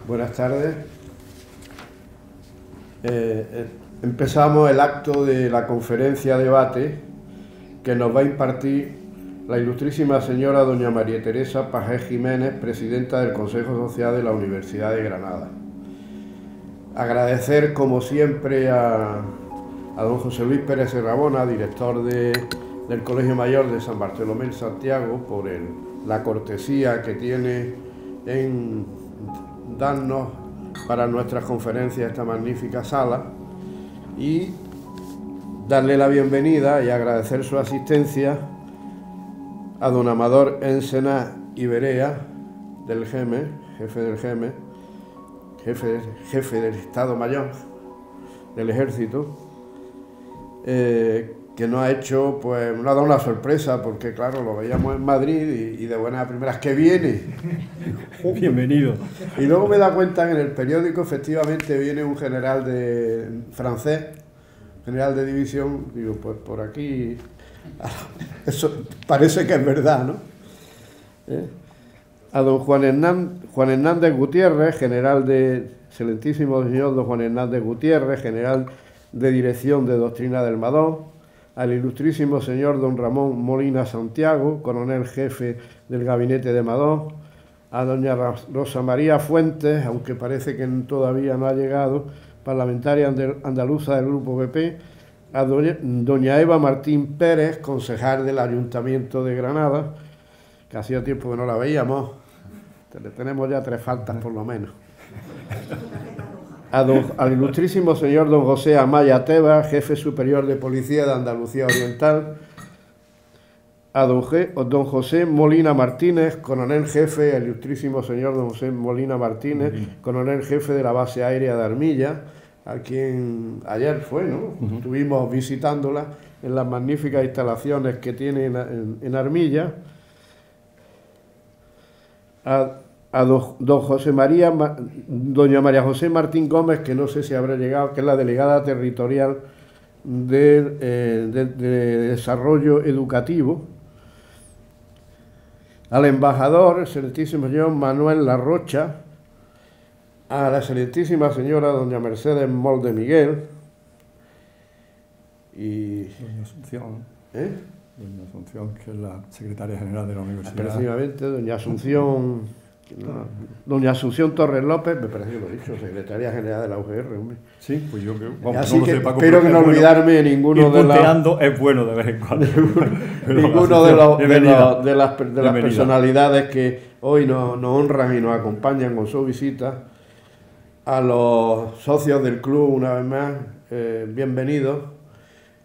Buenas tardes. Empezamos el acto de la conferencia debate que nos va a impartir la ilustrísima señora doña María Teresa Pajés Jiménez, presidenta del Consejo Social de la Universidad de Granada. Agradecer, como siempre, a don José Luis Pérez Serrabona, director del Colegio Mayor de San Bartolomé en Santiago, por la cortesía que tiene en darnos para nuestras conferencias esta magnífica sala, y darle la bienvenida y agradecer su asistencia a don Amador Ensenaz Iberea, del GEME, jefe del GEME, jefe del Estado Mayor del Ejército, que nos ha hecho, pues nos ha dado una sorpresa, porque claro, lo veíamos en Madrid y de buenas a primeras, que viene. Bienvenido. Y luego me da cuenta que en el periódico efectivamente viene un general francés, general de división. Digo, pues por aquí, eso parece que es verdad, ¿no? A don Juan Hernández Gutiérrez, excelentísimo señor don Juan Hernández Gutiérrez, general de Dirección de Doctrina del Madón, al ilustrísimo señor don Ramón Molina Santiago, coronel jefe del gabinete de Madón, a doña Rosa María Fuentes, aunque parece que todavía no ha llegado, parlamentaria andaluza del Grupo PP, a doña Eva Martín Pérez, concejal del Ayuntamiento de Granada, que hacía tiempo que no la veíamos, le tenemos ya 3 faltas por lo menos. Al ilustrísimo señor don José Amaya Tebas, jefe superior de Policía de Andalucía Oriental, a don José Molina Martínez, coronel jefe, el ilustrísimo señor don José Molina Martínez, coronel jefe de la base aérea de Armilla, a quien ayer fue, ¿no? Estuvimos visitándola en las magníficas instalaciones que tiene en Armilla. A doña María José Martín Gómez, que no sé si habrá llegado, que es la delegada territorial de Desarrollo Educativo, al embajador, el excelentísimo señor Manuel La Rocha, a la excelentísima señora doña Mercedes Molde Miguel, y doña Asunción, doña Asunción, que es la secretaria general de la universidad. Precisamente, doña Asunción... Doña Asunción Torres López, me parece que lo he dicho, secretaria general de la UGR, hombre. Sí, pues yo creo. Así que espero que no olvidarme ninguno de los... es bueno de vez en cuando. Ninguno de las personalidades que hoy nos honran y nos acompañan con su visita. A los socios del club, una vez más, bienvenidos.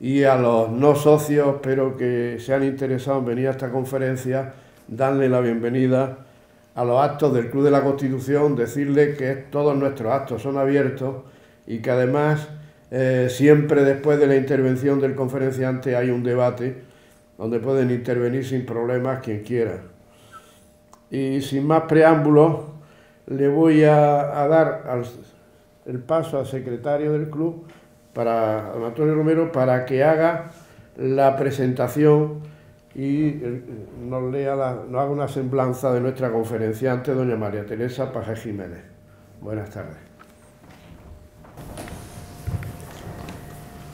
Y a los no socios, pero que se han interesado en venir a esta conferencia, darle la bienvenida a los actos del Club de la Constitución, decirle que todos nuestros actos son abiertos y que además siempre después de la intervención del conferenciante hay un debate donde pueden intervenir sin problemas quien quiera. Y sin más preámbulos, le voy a dar el paso al secretario del club, a don Antonio Romero, para que haga la presentación y nos haga una semblanza de nuestra conferenciante, doña María Teresa Pajés Jiménez. Buenas tardes.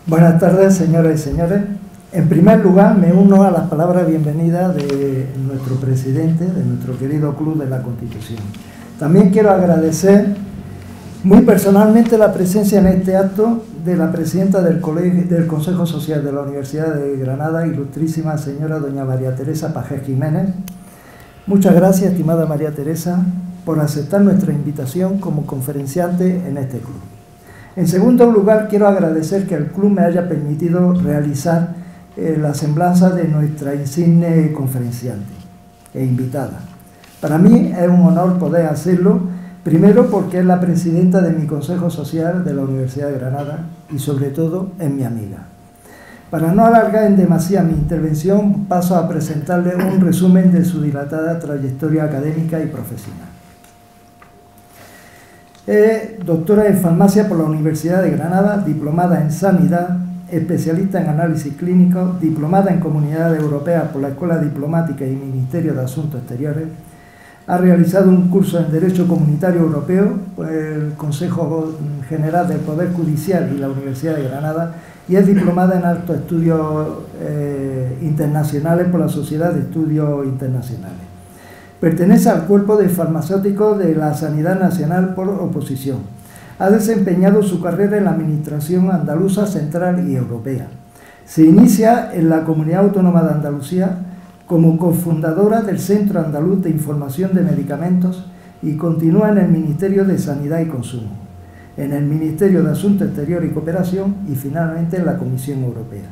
Buenas tardes, señoras y señores. En primer lugar, me uno a las palabras bienvenidas de nuestro presidente, de nuestro querido Club de la Constitución. También quiero agradecer muy personalmente la presencia en este acto de la presidenta del Consejo Social de la Universidad de Granada, ilustrísima señora doña María Teresa Pajés Jiménez. Muchas gracias, estimada María Teresa, por aceptar nuestra invitación como conferenciante en este club. En segundo lugar, quiero agradecer que el club me haya permitido realizar la semblanza de nuestra insigne conferenciante e invitada. Para mí es un honor poder hacerlo, primero porque es la presidenta de mi Consejo Social de la Universidad de Granada y sobre todo es mi amiga. Para no alargar en demasía mi intervención, paso a presentarle un resumen de su dilatada trayectoria académica y profesional. Es doctora en farmacia por la Universidad de Granada, diplomada en sanidad, especialista en análisis clínico, diplomada en Comunidades Europeas por la Escuela Diplomática y Ministerio de Asuntos Exteriores, Ha realizado un curso en Derecho Comunitario Europeo por el Consejo General del Poder Judicial y la Universidad de Granada y es diplomada en Altos Estudios Internacionales por la Sociedad de Estudios Internacionales. Pertenece al cuerpo de farmacéuticos de la Sanidad Nacional por oposición. Ha desempeñado su carrera en la Administración Andaluza Central y Europea. Se inicia en la Comunidad Autónoma de Andalucía como cofundadora del Centro Andaluz de Información de Medicamentos y continúa en el Ministerio de Sanidad y Consumo, en el Ministerio de Asuntos Exteriores y Cooperación y finalmente en la Comisión Europea.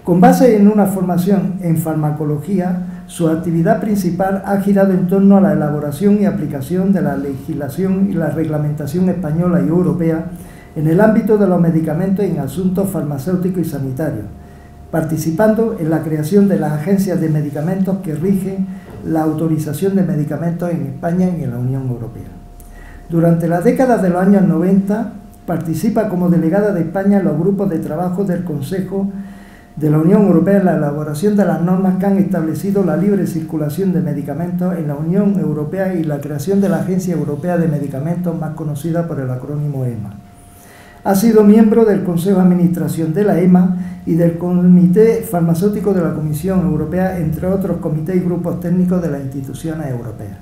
Con base en una formación en farmacología, su actividad principal ha girado en torno a la elaboración y aplicación de la legislación y la reglamentación española y europea en el ámbito de los medicamentos en asuntos farmacéuticos y sanitarios, participando en la creación de las agencias de medicamentos que rigen la autorización de medicamentos en España y en la Unión Europea. Durante las décadas de los años 90, participa como delegada de España en los grupos de trabajo del Consejo de la Unión Europea en la elaboración de las normas que han establecido la libre circulación de medicamentos en la Unión Europea y la creación de la Agencia Europea de Medicamentos, más conocida por el acrónimo EMA. Ha sido miembro del Consejo de Administración de la EMA y del Comité Farmacéutico de la Comisión Europea, entre otros comités y grupos técnicos de las instituciones europeas.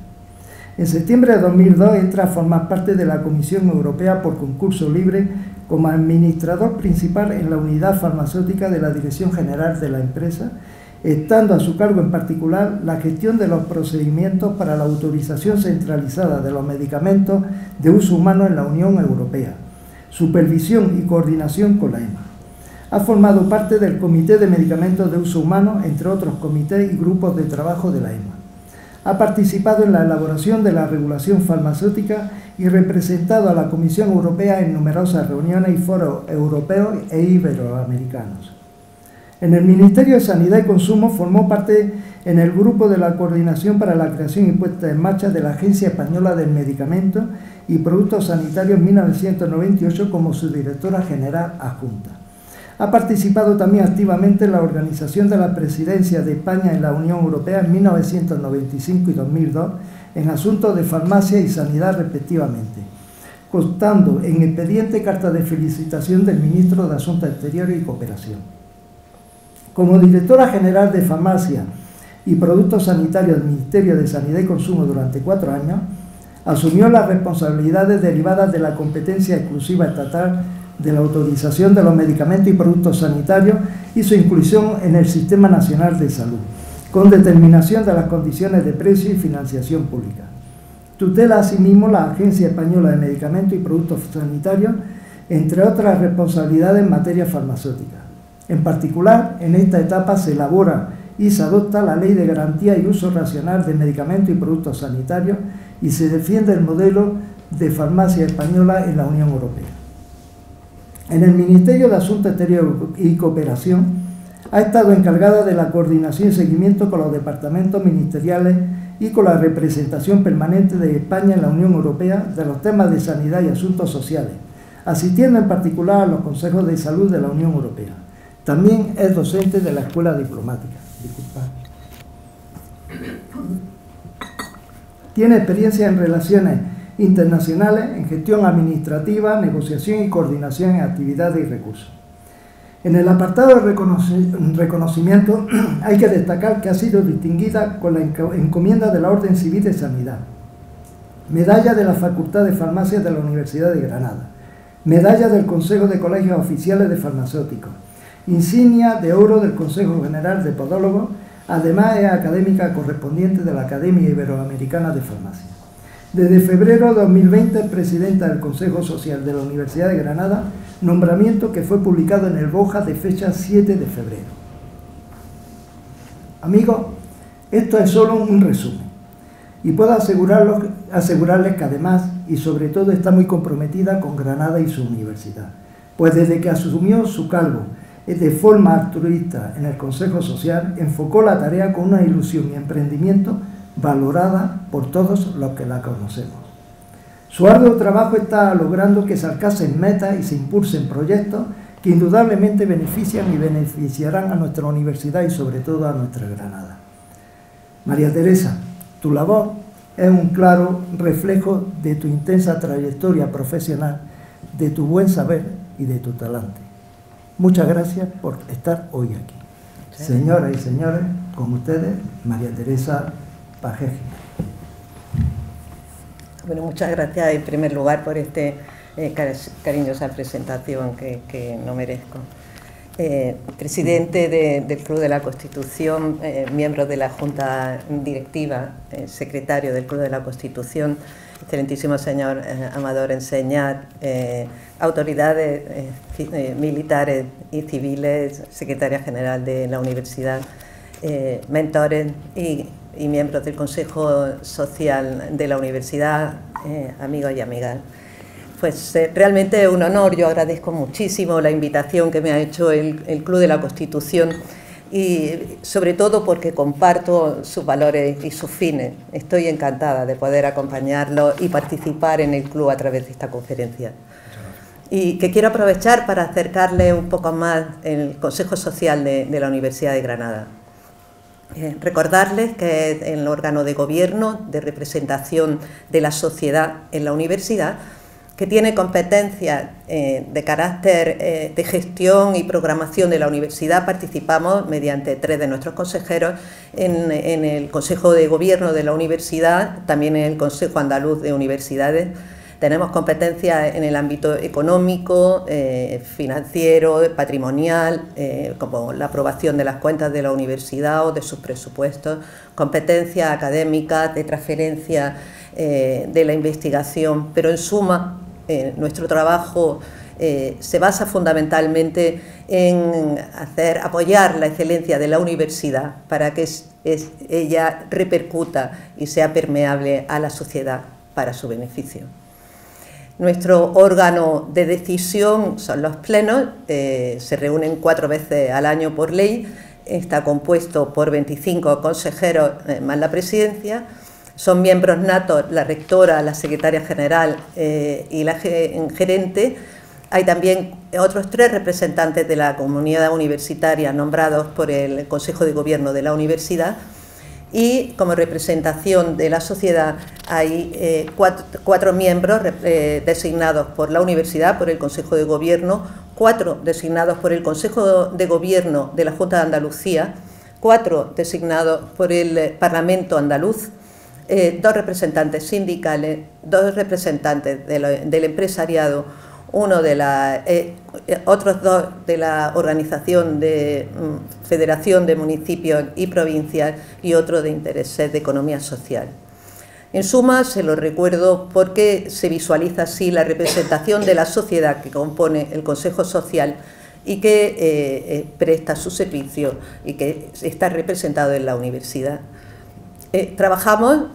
En septiembre de 2002 entra a formar parte de la Comisión Europea por concurso libre como administrador principal en la unidad farmacéutica de la Dirección General de la empresa, estando a su cargo en particular la gestión de los procedimientos para la autorización centralizada de los medicamentos de uso humano en la Unión Europea, supervisión y coordinación con la EMA. Ha formado parte del Comité de Medicamentos de Uso Humano, entre otros comités y grupos de trabajo de la EMA. Ha participado en la elaboración de la regulación farmacéutica y representado a la Comisión Europea en numerosas reuniones y foros europeos e iberoamericanos. En el Ministerio de Sanidad y Consumo formó parte en el grupo de la Coordinación para la Creación y Puesta en Marcha de la Agencia Española del Medicamento y Productos Sanitarios en 1998 como su directora general adjunta. Ha participado también activamente en la organización de la presidencia de España en la Unión Europea en 1995 y 2002 en asuntos de farmacia y sanidad respectivamente, constando en expediente carta de felicitación del ministro de Asuntos Exteriores y Cooperación. Como directora general de Farmacia y Productos Sanitarios del Ministerio de Sanidad y Consumo durante 4 años, asumió las responsabilidades derivadas de la competencia exclusiva estatal de la autorización de los medicamentos y productos sanitarios y su inclusión en el Sistema Nacional de Salud, con determinación de las condiciones de precio y financiación pública. Tutela asimismo la Agencia Española de Medicamentos y Productos Sanitarios, entre otras responsabilidades en materia farmacéutica. En particular, en esta etapa se elabora y se adopta la Ley de Garantía y Uso Racional de Medicamentos y Productos Sanitarios y se defiende el modelo de farmacia española en la Unión Europea. En el Ministerio de Asuntos Exteriores y Cooperación ha estado encargada de la coordinación y seguimiento con los departamentos ministeriales y con la representación permanente de España en la Unión Europea de los temas de sanidad y asuntos sociales, asistiendo en particular a los consejos de salud de la Unión Europea. También es docente de la Escuela Diplomática. Tiene experiencia en relaciones internacionales, en gestión administrativa, negociación y coordinación en actividades y recursos. En el apartado de reconocimiento hay que destacar que ha sido distinguida con la encomienda de la Orden Civil de Sanidad, medalla de la Facultad de Farmacia de la Universidad de Granada, medalla del Consejo de Colegios Oficiales de Farmacéuticos, insignia de oro del Consejo General de Podólogos, además es académica correspondiente de la Academia Iberoamericana de Farmacia. Desde febrero de 2020 es presidenta del Consejo Social de la Universidad de Granada, nombramiento que fue publicado en el BOJA de fecha 7 de febrero. Amigos, esto es solo un resumen y puedo asegurarles que además y sobre todo está muy comprometida con Granada y su universidad, pues desde que asumió su cargo de forma altruista en el Consejo Social, enfocó la tarea con una ilusión y emprendimiento valorada por todos los que la conocemos. Su arduo trabajo está logrando que se alcancen metas y se impulsen proyectos que indudablemente benefician y beneficiarán a nuestra universidad y sobre todo a nuestra Granada. María Teresa, tu labor es un claro reflejo de tu intensa trayectoria profesional, de tu buen saber y de tu talante. Muchas gracias por estar hoy aquí. Sí. Señoras y señores, con ustedes, María Teresa Pajeje. Bueno, muchas gracias en primer lugar por esta cariñosa presentación que no merezco. Presidente del Club de la Constitución, miembro de la Junta Directiva, secretario del Club de la Constitución, excelentísimo señor Amador Enseñat, autoridades militares y civiles, secretaria general de la universidad, mentores y miembros del Consejo Social de la universidad, amigos y amigas. Pues realmente es un honor, yo agradezco muchísimo la invitación que me ha hecho el Club de la Constitución y sobre todo porque comparto sus valores y sus fines. Estoy encantada de poder acompañarlo y participar en el club a través de esta conferencia. Y que quiero aprovechar para acercarle un poco más el Consejo Social de la Universidad de Granada. Recordarles que es el órgano de gobierno, de representación de la sociedad en la universidad, que tiene competencias de carácter de gestión y programación de la universidad. Participamos mediante 3 de nuestros consejeros en el Consejo de Gobierno de la universidad, también en el Consejo Andaluz de Universidades. Tenemos competencias en el ámbito económico, financiero, patrimonial, como la aprobación de las cuentas de la universidad o de sus presupuestos, competencias académicas, de transferencia de la investigación, pero en suma, nuestro trabajo se basa fundamentalmente en apoyar la excelencia de la universidad para que ella repercuta y sea permeable a la sociedad para su beneficio. Nuestro órgano de decisión son los plenos, se reúnen 4 veces al año por ley, está compuesto por 25 consejeros más la presidencia. Son miembros natos la rectora, la secretaria general y la gerente. Hay también otros 3 representantes de la comunidad universitaria nombrados por el Consejo de Gobierno de la universidad y como representación de la sociedad hay 4 miembros designados por la universidad, por el Consejo de Gobierno, 4 designados por el Consejo de Gobierno de la Junta de Andalucía, 4 designados por el Parlamento andaluz, 2 representantes sindicales, 2 representantes del empresariado, otros 2 de la Organización de Federación de Municipios y Provincias y otro de intereses de economía social. En suma, se lo recuerdo porque se visualiza así la representación de la sociedad que compone el Consejo Social y que presta su servicio y que está representado en la universidad. Trabajamos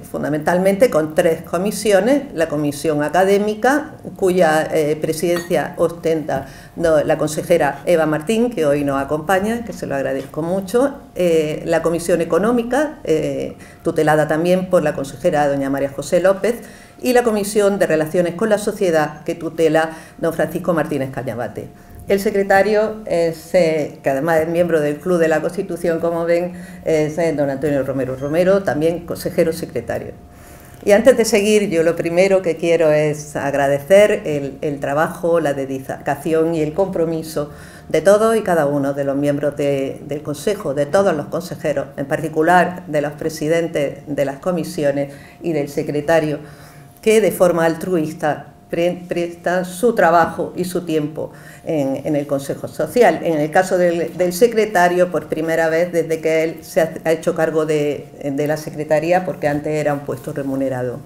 fundamentalmente con 3 comisiones, la comisión académica, cuya presidencia ostenta la consejera Eva Martín, que hoy nos acompaña, que se lo agradezco mucho, la comisión económica, tutelada también por la consejera doña María José López, y la comisión de relaciones con la sociedad, que tutela don Francisco Martínez Cañabate. El secretario, que además es miembro del Club de la Constitución, como ven, es don Antonio Romero Romero, también consejero secretario. Y antes de seguir, yo lo primero que quiero es agradecer el trabajo, la dedicación y el compromiso de todos y cada uno de los miembros del Consejo, de todos los consejeros, en particular de los presidentes de las comisiones y del secretario, que de forma altruista prestan su trabajo y su tiempo en el Consejo Social. En el caso del secretario, por primera vez desde que él se ha hecho cargo de la secretaría, porque antes era un puesto remunerado.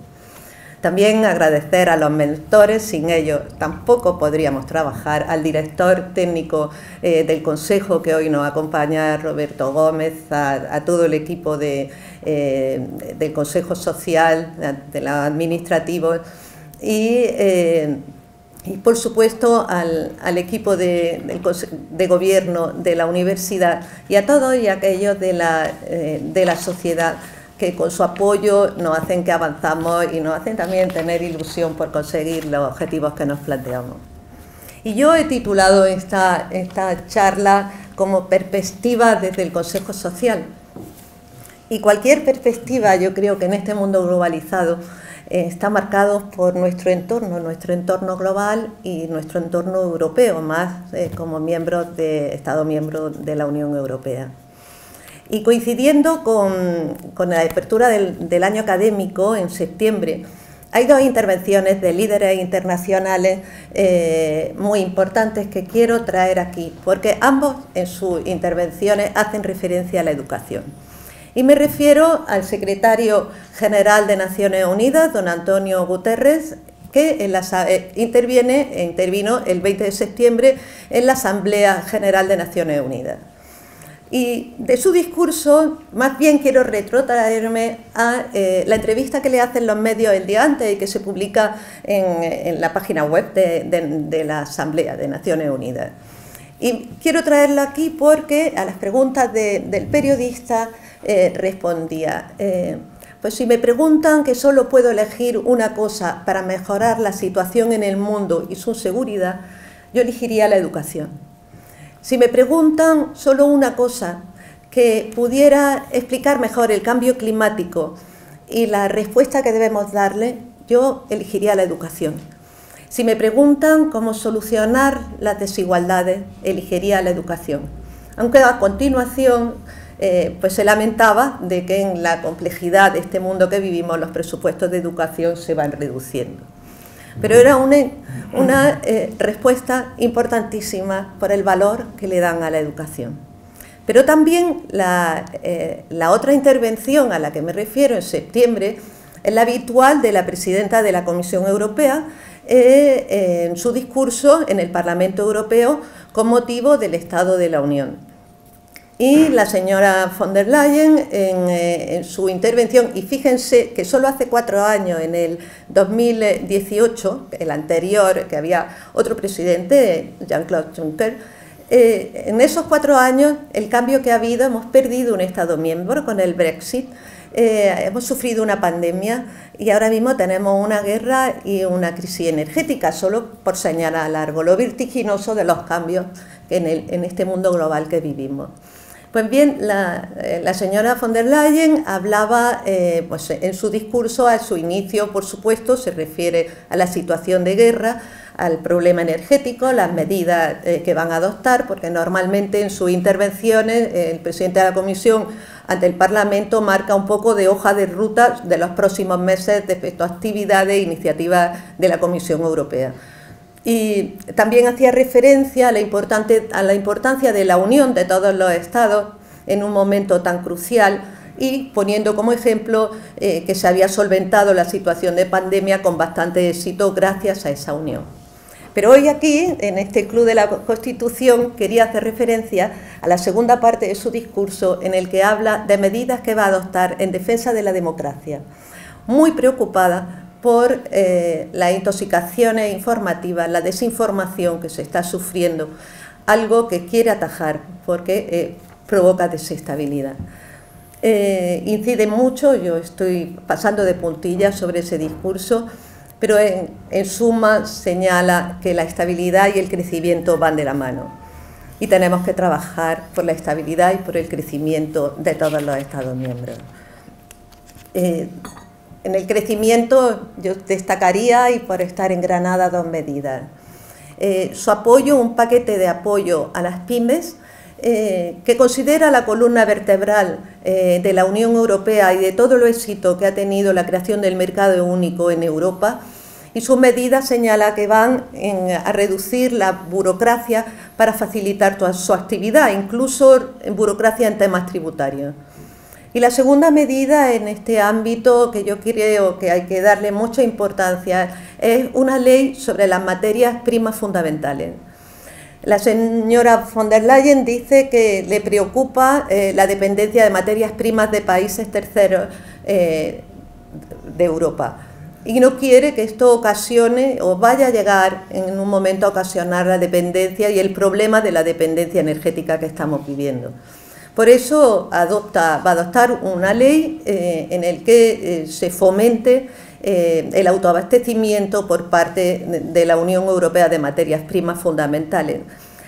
También agradecer a los mentores, sin ellos tampoco podríamos trabajar, al director técnico del Consejo que hoy nos acompaña, Roberto Gómez, a todo el equipo del Consejo Social, de los administrativos, y por supuesto al equipo de gobierno de la universidad y a todos y aquellos de la sociedad que con su apoyo nos hacen que avanzamos y nos hacen también tener ilusión por conseguir los objetivos que nos planteamos. Y yo he titulado esta charla como Perspectiva desde el Consejo Social. Y cualquier perspectiva, yo creo que en este mundo globalizado, está marcado por nuestro entorno global y nuestro entorno europeo, más como Estado miembro de la Unión Europea. Y coincidiendo con la apertura del año académico en septiembre, hay dos intervenciones de líderes internacionales muy importantes que quiero traer aquí, porque ambos en sus intervenciones hacen referencia a la educación. Y me refiero al secretario general de Naciones Unidas, don Antonio Guterres, que intervino el 20 de septiembre en la Asamblea General de Naciones Unidas. Y de su discurso, más bien quiero retrotraerme a la entrevista que le hacen los medios el día antes y que se publica en la página web de la Asamblea de Naciones Unidas. Y quiero traerlo aquí porque a las preguntas del periodista respondía, pues si me preguntan que solo puedo elegir una cosa para mejorar la situación en el mundo y su seguridad, yo elegiría la educación. Si me preguntan solo una cosa que pudiera explicar mejor el cambio climático y la respuesta que debemos darle, yo elegiría la educación. Si me preguntan cómo solucionar las desigualdades, elegiría la educación. Aunque a continuación pues se lamentaba de que en la complejidad de este mundo que vivimos los presupuestos de educación se van reduciendo. Pero era una respuesta importantísima por el valor que le dan a la educación. Pero también la otra intervención a la que me refiero en septiembre es la habitual de la presidenta de la Comisión Europea en su discurso en el Parlamento Europeo con motivo del Estado de la Unión. Y la señora von der Leyen en su intervención, y fíjense que solo hace 4 años, en el 2018, el anterior, que había otro presidente, Jean-Claude Juncker, en esos 4 años el cambio que ha habido, hemos perdido un Estado miembro con el Brexit, hemos sufrido una pandemia y ahora mismo tenemos una guerra y una crisis energética, solo por señalar algo, lo vertiginoso de los cambios en este mundo global que vivimos. Pues bien, la señora von der Leyen hablaba pues en su discurso, a su inicio, por supuesto, se refiere a la situación de guerra, al problema energético, las medidas que van a adoptar, porque normalmente en sus intervenciones el presidente de la Comisión ante el Parlamento marca un poco de hoja de ruta de los próximos meses respecto a actividades e iniciativas de la Comisión Europea. Y también hacía referencia a la importancia de la unión de todos los Estados en un momento tan crucial y poniendo como ejemplo que se había solventado la situación de pandemia con bastante éxito gracias a esa unión. Pero hoy aquí, en este Club de la Constitución, quería hacer referencia a la segunda parte de su discurso en el que habla de medidas que va a adoptar en defensa de la democracia, muy preocupada por las intoxicaciones informativas, la desinformación que se está sufriendo, algo que quiere atajar porque provoca desestabilidad. Incide mucho, yo estoy pasando de puntillas sobre ese discurso, pero en suma señala que la estabilidad y el crecimiento van de la mano y tenemos que trabajar por la estabilidad y por el crecimiento de todos los Estados miembros. En el crecimiento yo destacaría, y por estar en Granada, 2 medidas. Su apoyo, un paquete de apoyo a las pymes, que considera la columna vertebral de la Unión Europea y de todo el éxito que ha tenido la creación del mercado único en Europa, y sus medidas señala que van a reducir la burocracia para facilitar toda su actividad, incluso en burocracia en temas tributarios. Y la segunda medida en este ámbito, que yo creo que hay que darle mucha importancia, es una ley sobre las materias primas fundamentales. La señora von der Leyen dice que le preocupa la dependencia de materias primas de países terceros de Europa y no quiere que esto ocasione o vaya a llegar en un momento a ocasionar la dependencia y el problema de la dependencia energética que estamos viviendo. Por eso va a adoptar una ley en el que se fomente el autoabastecimiento por parte de la Unión Europea de materias primas fundamentales.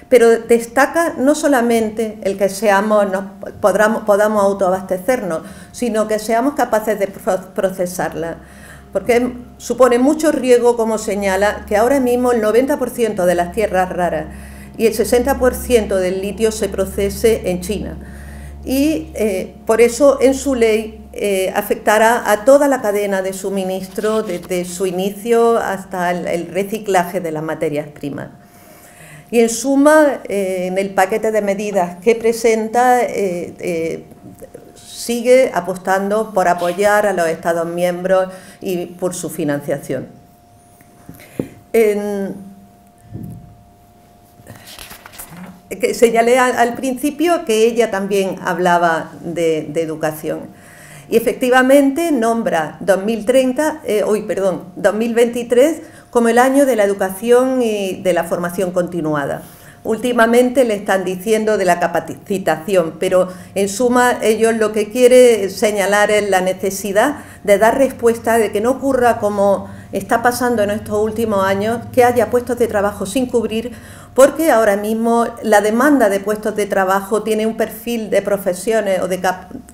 pero destaca no solamente el que podamos autoabastecernos, sino que seamos capaces de procesarla, porque supone mucho riesgo, como señala, que ahora mismo el 90% de las tierras raras y el 60% del litio se procese en China. Y por eso en su ley afectará a toda la cadena de suministro desde su inicio hasta el reciclaje de las materias primas. Y en suma, en el paquete de medidas que presenta, sigue apostando por apoyar a los Estados miembros y por su financiación. Que señalé al principio que ella también hablaba de educación y efectivamente nombra 2023 como el año de la educación y de la formación continuada. Últimamente le están diciendo de la capacitación, pero en suma ellos lo que quieren señalar es la necesidad de dar respuesta de que no ocurra como está pasando en estos últimos años, que haya puestos de trabajo sin cubrir, porque ahora mismo la demanda de puestos de trabajo tiene un perfil de profesiones o de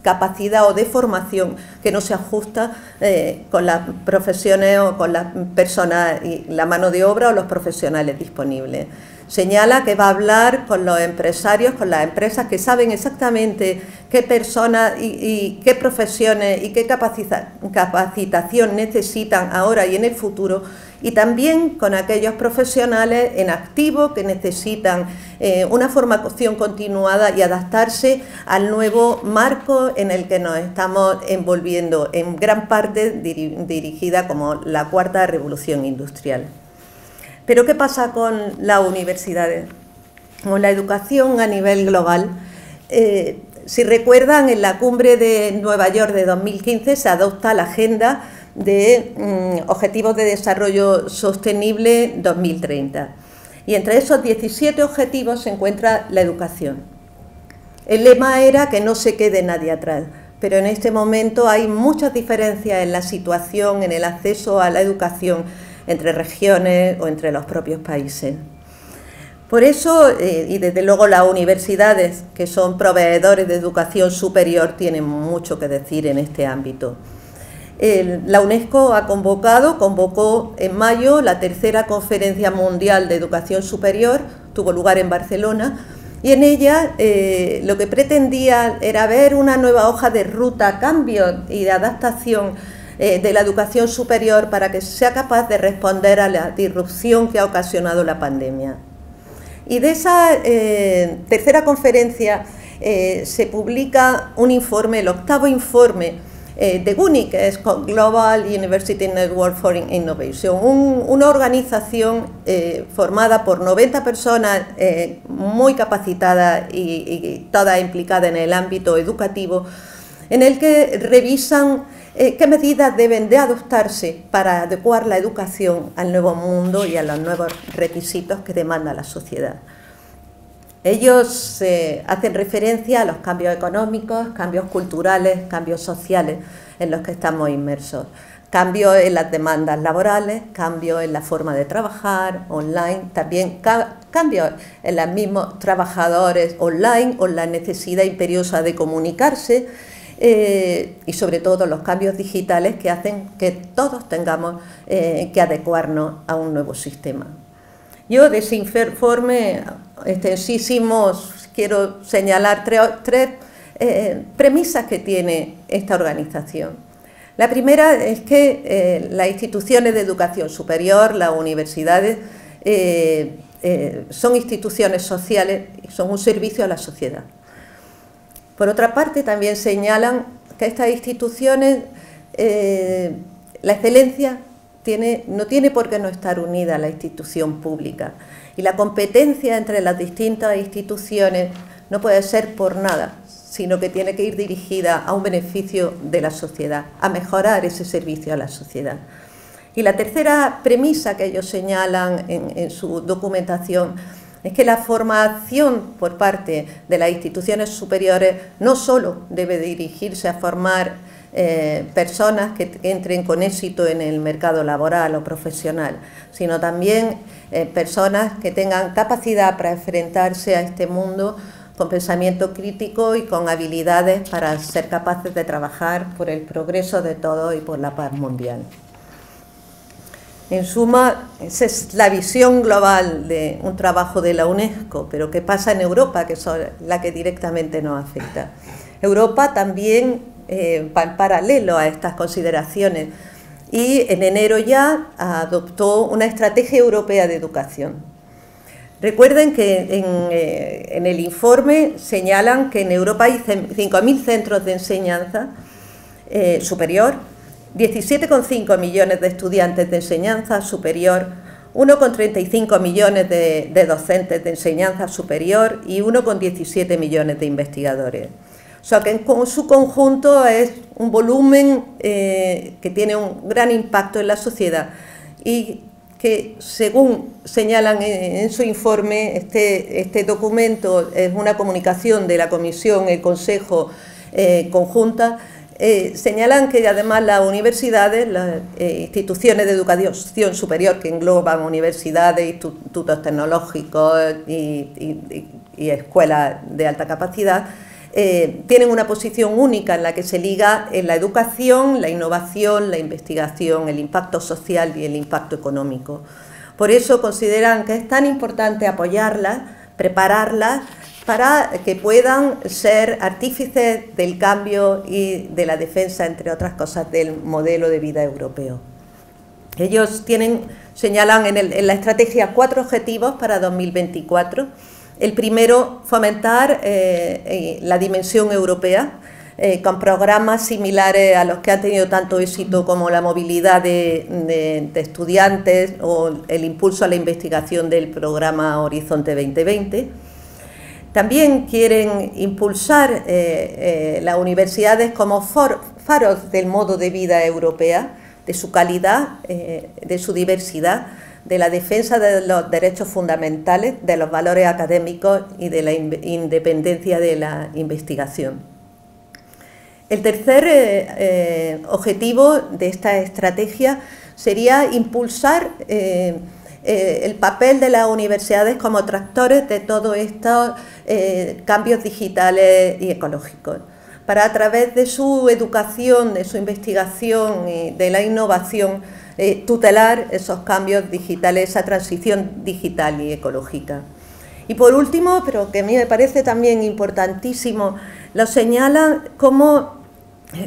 capacidad o de formación que no se ajusta con las profesiones o con las personas y la mano de obra o los profesionales disponibles. Señala que va a hablar con los empresarios, con las empresas que saben exactamente qué personas y qué profesiones y qué capacitación necesitan ahora y en el futuro, y también con aquellos profesionales en activo que necesitan una formación continuada y adaptarse al nuevo marco en el que nos estamos envolviendo, en gran parte dirigida como la cuarta revolución industrial. Pero ¿qué pasa con las universidades? Con la educación a nivel global. Si recuerdan, en la cumbre de Nueva York de 2015 se adopta la Agenda de Objetivos de Desarrollo Sostenible 2030. Y entre esos 17 objetivos se encuentra la educación. El lema era que no se quede nadie atrás, pero en este momento hay muchas diferencias en la situación, en el acceso a la educación entre regiones o entre los propios países. Por eso, y desde luego las universidades, que son proveedores de educación superior, tienen mucho que decir en este ámbito. La UNESCO convocó en mayo la tercera Conferencia Mundial de Educación Superior, tuvo lugar en Barcelona, y en ella lo que pretendía era ver una nueva hoja de ruta, cambio y de adaptación de la educación superior para que sea capaz de responder a la disrupción que ha ocasionado la pandemia. Y de esa tercera conferencia se publica un informe, el 8º informe de GUNI, que es Global University Network for Innovation, una organización formada por 90 personas muy capacitadas y todas implicadas en el ámbito educativo, en el que revisan qué medidas deben de adoptarse para adecuar la educación al nuevo mundo y a los nuevos requisitos que demanda la sociedad. Ellos hacen referencia a los cambios económicos, cambios culturales, cambios sociales en los que estamos inmersos, cambios en las demandas laborales, cambios en la forma de trabajar online, también cambios en los mismos trabajadores online o la necesidad imperiosa de comunicarse, y sobre todo los cambios digitales que hacen que todos tengamos que adecuarnos a un nuevo sistema. Yo de ese informe extensísimo quiero señalar tres premisas que tiene esta organización. La primera es que las instituciones de educación superior, las universidades, son instituciones sociales y son un servicio a la sociedad. Por otra parte, también señalan que estas instituciones, la excelencia no tiene por qué no estar unida a la institución pública, y la competencia entre las distintas instituciones no puede ser por nada, sino que tiene que ir dirigida a un beneficio de la sociedad, a mejorar ese servicio a la sociedad. Y la tercera premisa que ellos señalan en su documentación es que la formación por parte de las instituciones superiores no solo debe dirigirse a formar personas que entren con éxito en el mercado laboral o profesional, sino también personas que tengan capacidad para enfrentarse a este mundo con pensamiento crítico y con habilidades para ser capaces de trabajar por el progreso de todos y por la paz mundial. En suma, esa es la visión global de un trabajo de la UNESCO, pero ¿qué pasa en Europa, que es la que directamente nos afecta? Europa también va en paralelo a estas consideraciones y en enero ya adoptó una estrategia europea de educación. Recuerden que en el informe señalan que en Europa hay 5.000 centros de enseñanza superior, 17,5 millones de estudiantes de enseñanza superior, 1,35 millones de docentes de enseñanza superior y 1,17 millones de investigadores. O sea que en su conjunto es un volumen que tiene un gran impacto en la sociedad y que, según señalan en su informe, este documento es una comunicación de la Comisión y el Consejo conjunta. Señalan que además las universidades, las instituciones de educación superior que engloban universidades, institutos tecnológicos y escuelas de alta capacidad, tienen una posición única en la que se liga en la educación, la innovación, la investigación, el impacto social y el impacto económico. Por eso consideran que es tan importante apoyarlas, prepararlas, para que puedan ser artífices del cambio y de la defensa, entre otras cosas, del modelo de vida europeo. Ellos señalan en la estrategia 4 objetivos para 2024. El primero, fomentar la dimensión europea, con programas similares a los que han tenido tanto éxito como la movilidad de estudiantes o el impulso a la investigación del programa Horizonte 2020. También quieren impulsar las universidades como faros del modo de vida europea, de su calidad, de su diversidad, de la defensa de los derechos fundamentales, de los valores académicos y de la independencia de la investigación. El tercer objetivo de esta estrategia sería impulsar el papel de las universidades como tractores de todos estos cambios digitales y ecológicos, para a través de su educación, de su investigación y de la innovación tutelar esos cambios digitales, esa transición digital y ecológica. Y por último, pero que a mí me parece también importantísimo, lo señalan como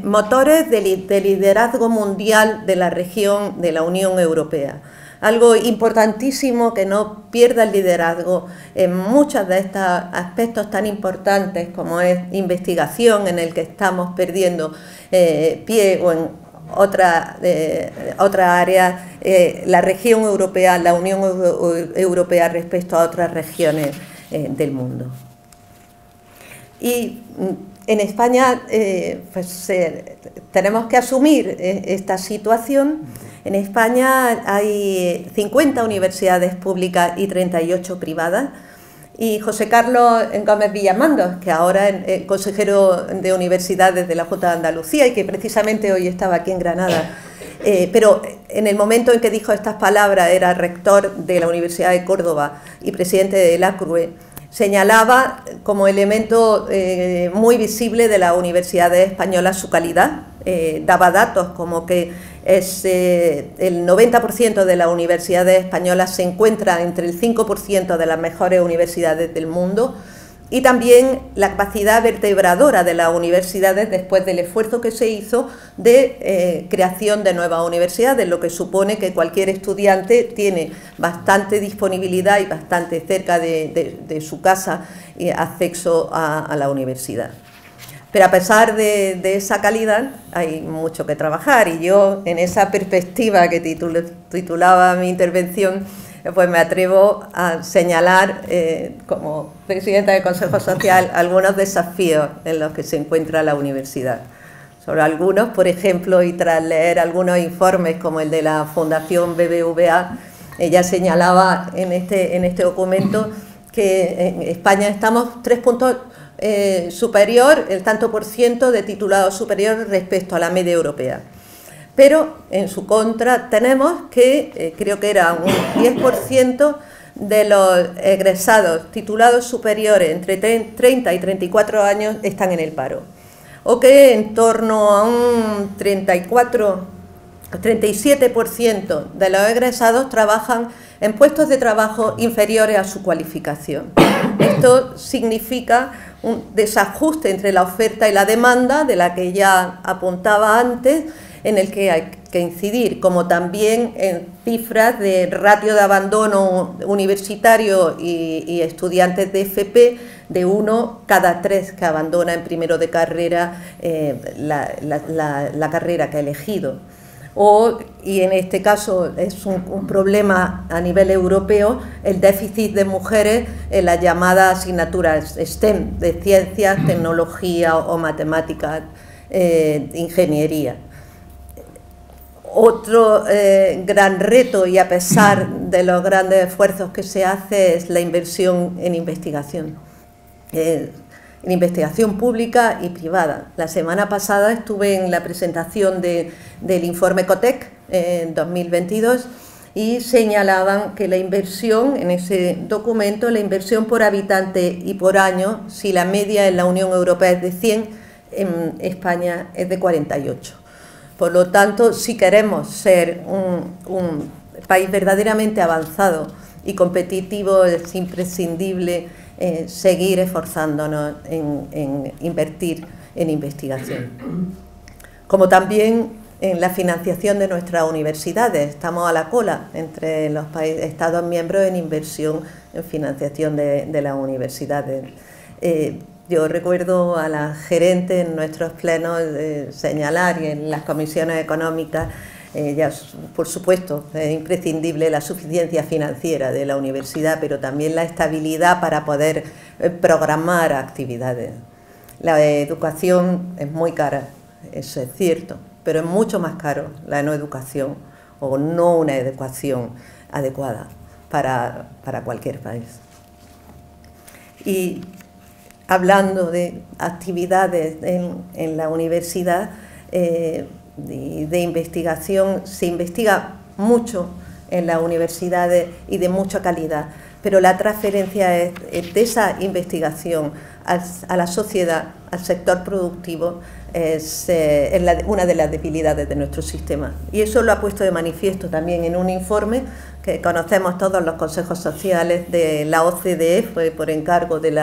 motores de liderazgo mundial de la región de la Unión Europea. Algo importantísimo, que no pierda el liderazgo en muchos de estos aspectos tan importantes como es investigación, en el que estamos perdiendo pie, o en otra área, la región europea, la Unión Europea respecto a otras regiones del mundo. Y en España tenemos que asumir esta situación. En España hay 50 universidades públicas y 38 privadas. Y José Carlos Gómez Villamandos, que ahora es consejero de universidades de la Junta de Andalucía y que precisamente hoy estaba aquí en Granada, pero en el momento en que dijo estas palabras era rector de la Universidad de Córdoba y presidente de la CRUE, señalaba como elemento muy visible de las universidades españolas su calidad. Daba datos como que el 90% de las universidades españolas se encuentra entre el 5% de las mejores universidades del mundo, y también la capacidad vertebradora de las universidades después del esfuerzo que se hizo de creación de nuevas universidades, lo que supone que cualquier estudiante tiene bastante disponibilidad y bastante cerca de su casa acceso a la universidad. Pero a pesar de esa calidad hay mucho que trabajar, y yo en esa perspectiva que titulaba mi intervención, pues me atrevo a señalar como presidenta del Consejo Social algunos desafíos en los que se encuentra la universidad. Sobre algunos, por ejemplo, y tras leer algunos informes como el de la Fundación BBVA, ella señalaba en este documento que en España estamos 3 puntos superior, el tanto por ciento de titulados superiores respecto a la media europea. Pero en su contra tenemos que, creo que era un 10% de los egresados titulados superiores entre 30 y 34 años están en el paro. O que en torno a un 37% de los egresados trabajan en puestos de trabajo inferiores a su cualificación. Esto significa un desajuste entre la oferta y la demanda, de la que ya apuntaba antes, en el que hay que incidir, como también en cifras de ratio de abandono universitario y estudiantes de FP, de 1 cada 3 que abandona en primero de carrera la carrera que ha elegido. Y en este caso es un problema a nivel europeo, el déficit de mujeres en las llamadas asignaturas STEM, de ciencias, tecnología o matemáticas, ingeniería. Otro gran reto, y a pesar de los grandes esfuerzos que se hace, es la inversión en investigación pública y privada. La semana pasada estuve en la presentación del informe COTEC en 2022 y señalaban que la inversión, en ese documento, la inversión por habitante y por año, si la media en la Unión Europea es de 100, en España es de 48. Por lo tanto, si queremos ser un país verdaderamente avanzado y competitivo, es imprescindible seguir esforzándonos en invertir en investigación. Como también en la financiación de nuestras universidades. Estamos a la cola entre los Estados miembros en inversión en financiación de las universidades. Yo recuerdo a la gerente en nuestros plenos señalar, y en las comisiones económicas, ya, por supuesto, es imprescindible la suficiencia financiera de la universidad, pero también la estabilidad para poder programar actividades. La educación es muy cara, eso es cierto, pero es mucho más caro la no educación o no una educación adecuada para cualquier país. Y hablando de actividades en la universidad, de investigación, se investiga mucho en las universidades y de mucha calidad, pero la transferencia de esa investigación a la sociedad, al sector productivo, es una de las debilidades de nuestro sistema. Y eso lo ha puesto de manifiesto también en un informe que conocemos todos los consejos sociales de la OCDE, fue por encargo del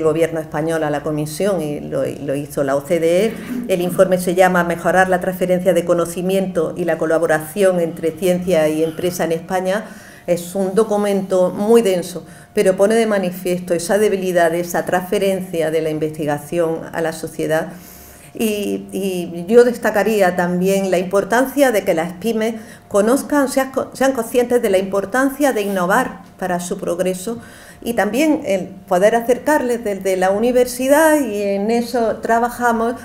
Gobierno español a la Comisión y lo hizo la OCDE. El informe se llama Mejorar la transferencia de conocimiento y la colaboración entre ciencia y empresa en España. Es un documento muy denso, pero pone de manifiesto esa debilidad de esa transferencia de la investigación a la sociedad. Y yo destacaría también la importancia de que las pymes conozcan, sean conscientes de la importancia de innovar para su progreso, y también el poder acercarles desde la universidad, y en eso trabajamos,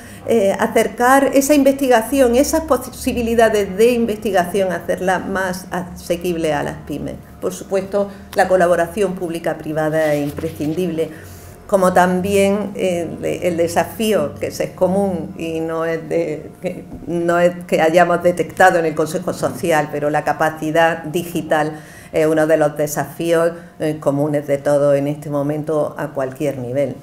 acercar esa investigación, esas posibilidades de investigación, hacerlas más asequibles a las pymes. Por supuesto, la colaboración pública-privada es imprescindible, como también el desafío, que es común y no es que hayamos detectado en el Consejo Social, pero la capacidad digital es uno de los desafíos comunes de todos en este momento a cualquier nivel.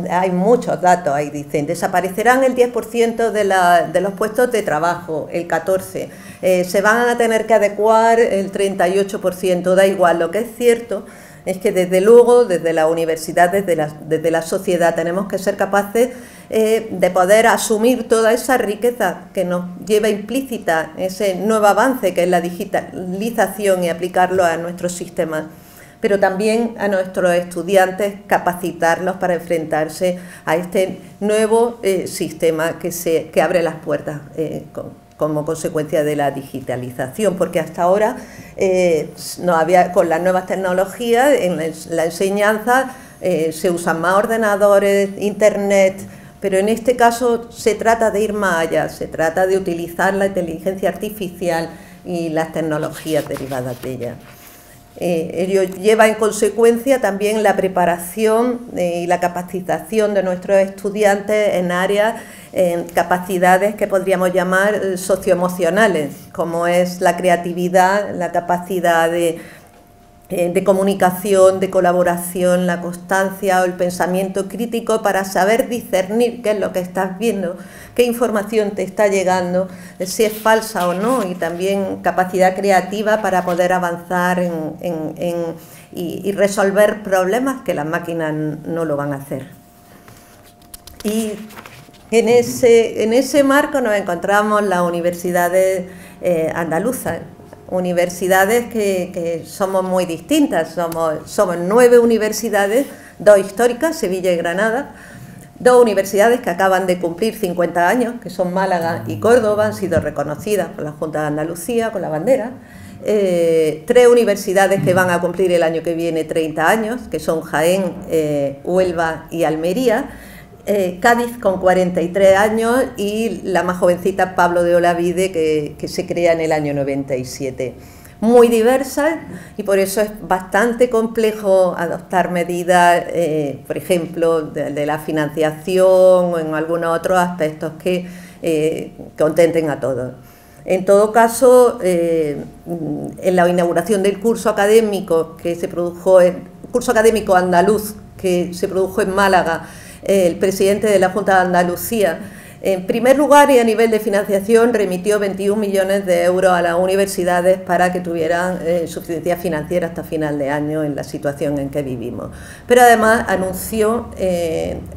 Hay muchos datos, ahí dicen, desaparecerán el 10% de los puestos de trabajo, el 14%, se van a tener que adecuar el 38%, da igual. Lo que es cierto es que desde luego, desde la universidad, desde la sociedad, tenemos que ser capaces de poder asumir toda esa riqueza que nos lleva implícita ese nuevo avance que es la digitalización, y aplicarlo a nuestros sistemas, pero también a nuestros estudiantes, capacitarlos para enfrentarse a este nuevo sistema que abre las puertas como consecuencia de la digitalización, porque hasta ahora con las nuevas tecnologías en la enseñanza se usan más ordenadores, internet, pero en este caso se trata de ir más allá, se trata de utilizar la inteligencia artificial y las tecnologías derivadas de ella. Ello lleva en consecuencia también la preparación y la capacitación de nuestros estudiantes en áreas, en capacidades que podríamos llamar socioemocionales, como es la creatividad, la capacidad de comunicación, de colaboración, la constancia o el pensamiento crítico para saber discernir qué es lo que estás viendo, qué información te está llegando, si es falsa o no, y también capacidad creativa para poder avanzar y resolver problemas que las máquinas no lo van a hacer. Y en ese marco nos encontramos las universidades andaluzas. Universidades que somos muy distintas, somos 9 universidades, 2 históricas, Sevilla y Granada, 2 universidades que acaban de cumplir 50 años, que son Málaga y Córdoba, han sido reconocidas por la Junta de Andalucía con la bandera, 3 universidades que van a cumplir el año que viene 30 años, que son Jaén, Huelva y Almería, Cádiz con 43 años y la más jovencita Pablo de Olavide que se crea en el año 97. Muy diversas y por eso es bastante complejo adoptar medidas, por ejemplo, de la financiación o en algunos otros aspectos que contenten a todos. En todo caso, en la inauguración del curso académico que se produjo, el curso académico andaluz que se produjo en Málaga, el presidente de la Junta de Andalucía, en primer lugar y a nivel de financiación, remitió 21 millones de euros a las universidades para que tuvieran suficiencia financiera hasta final de año en la situación en que vivimos. Pero además anunció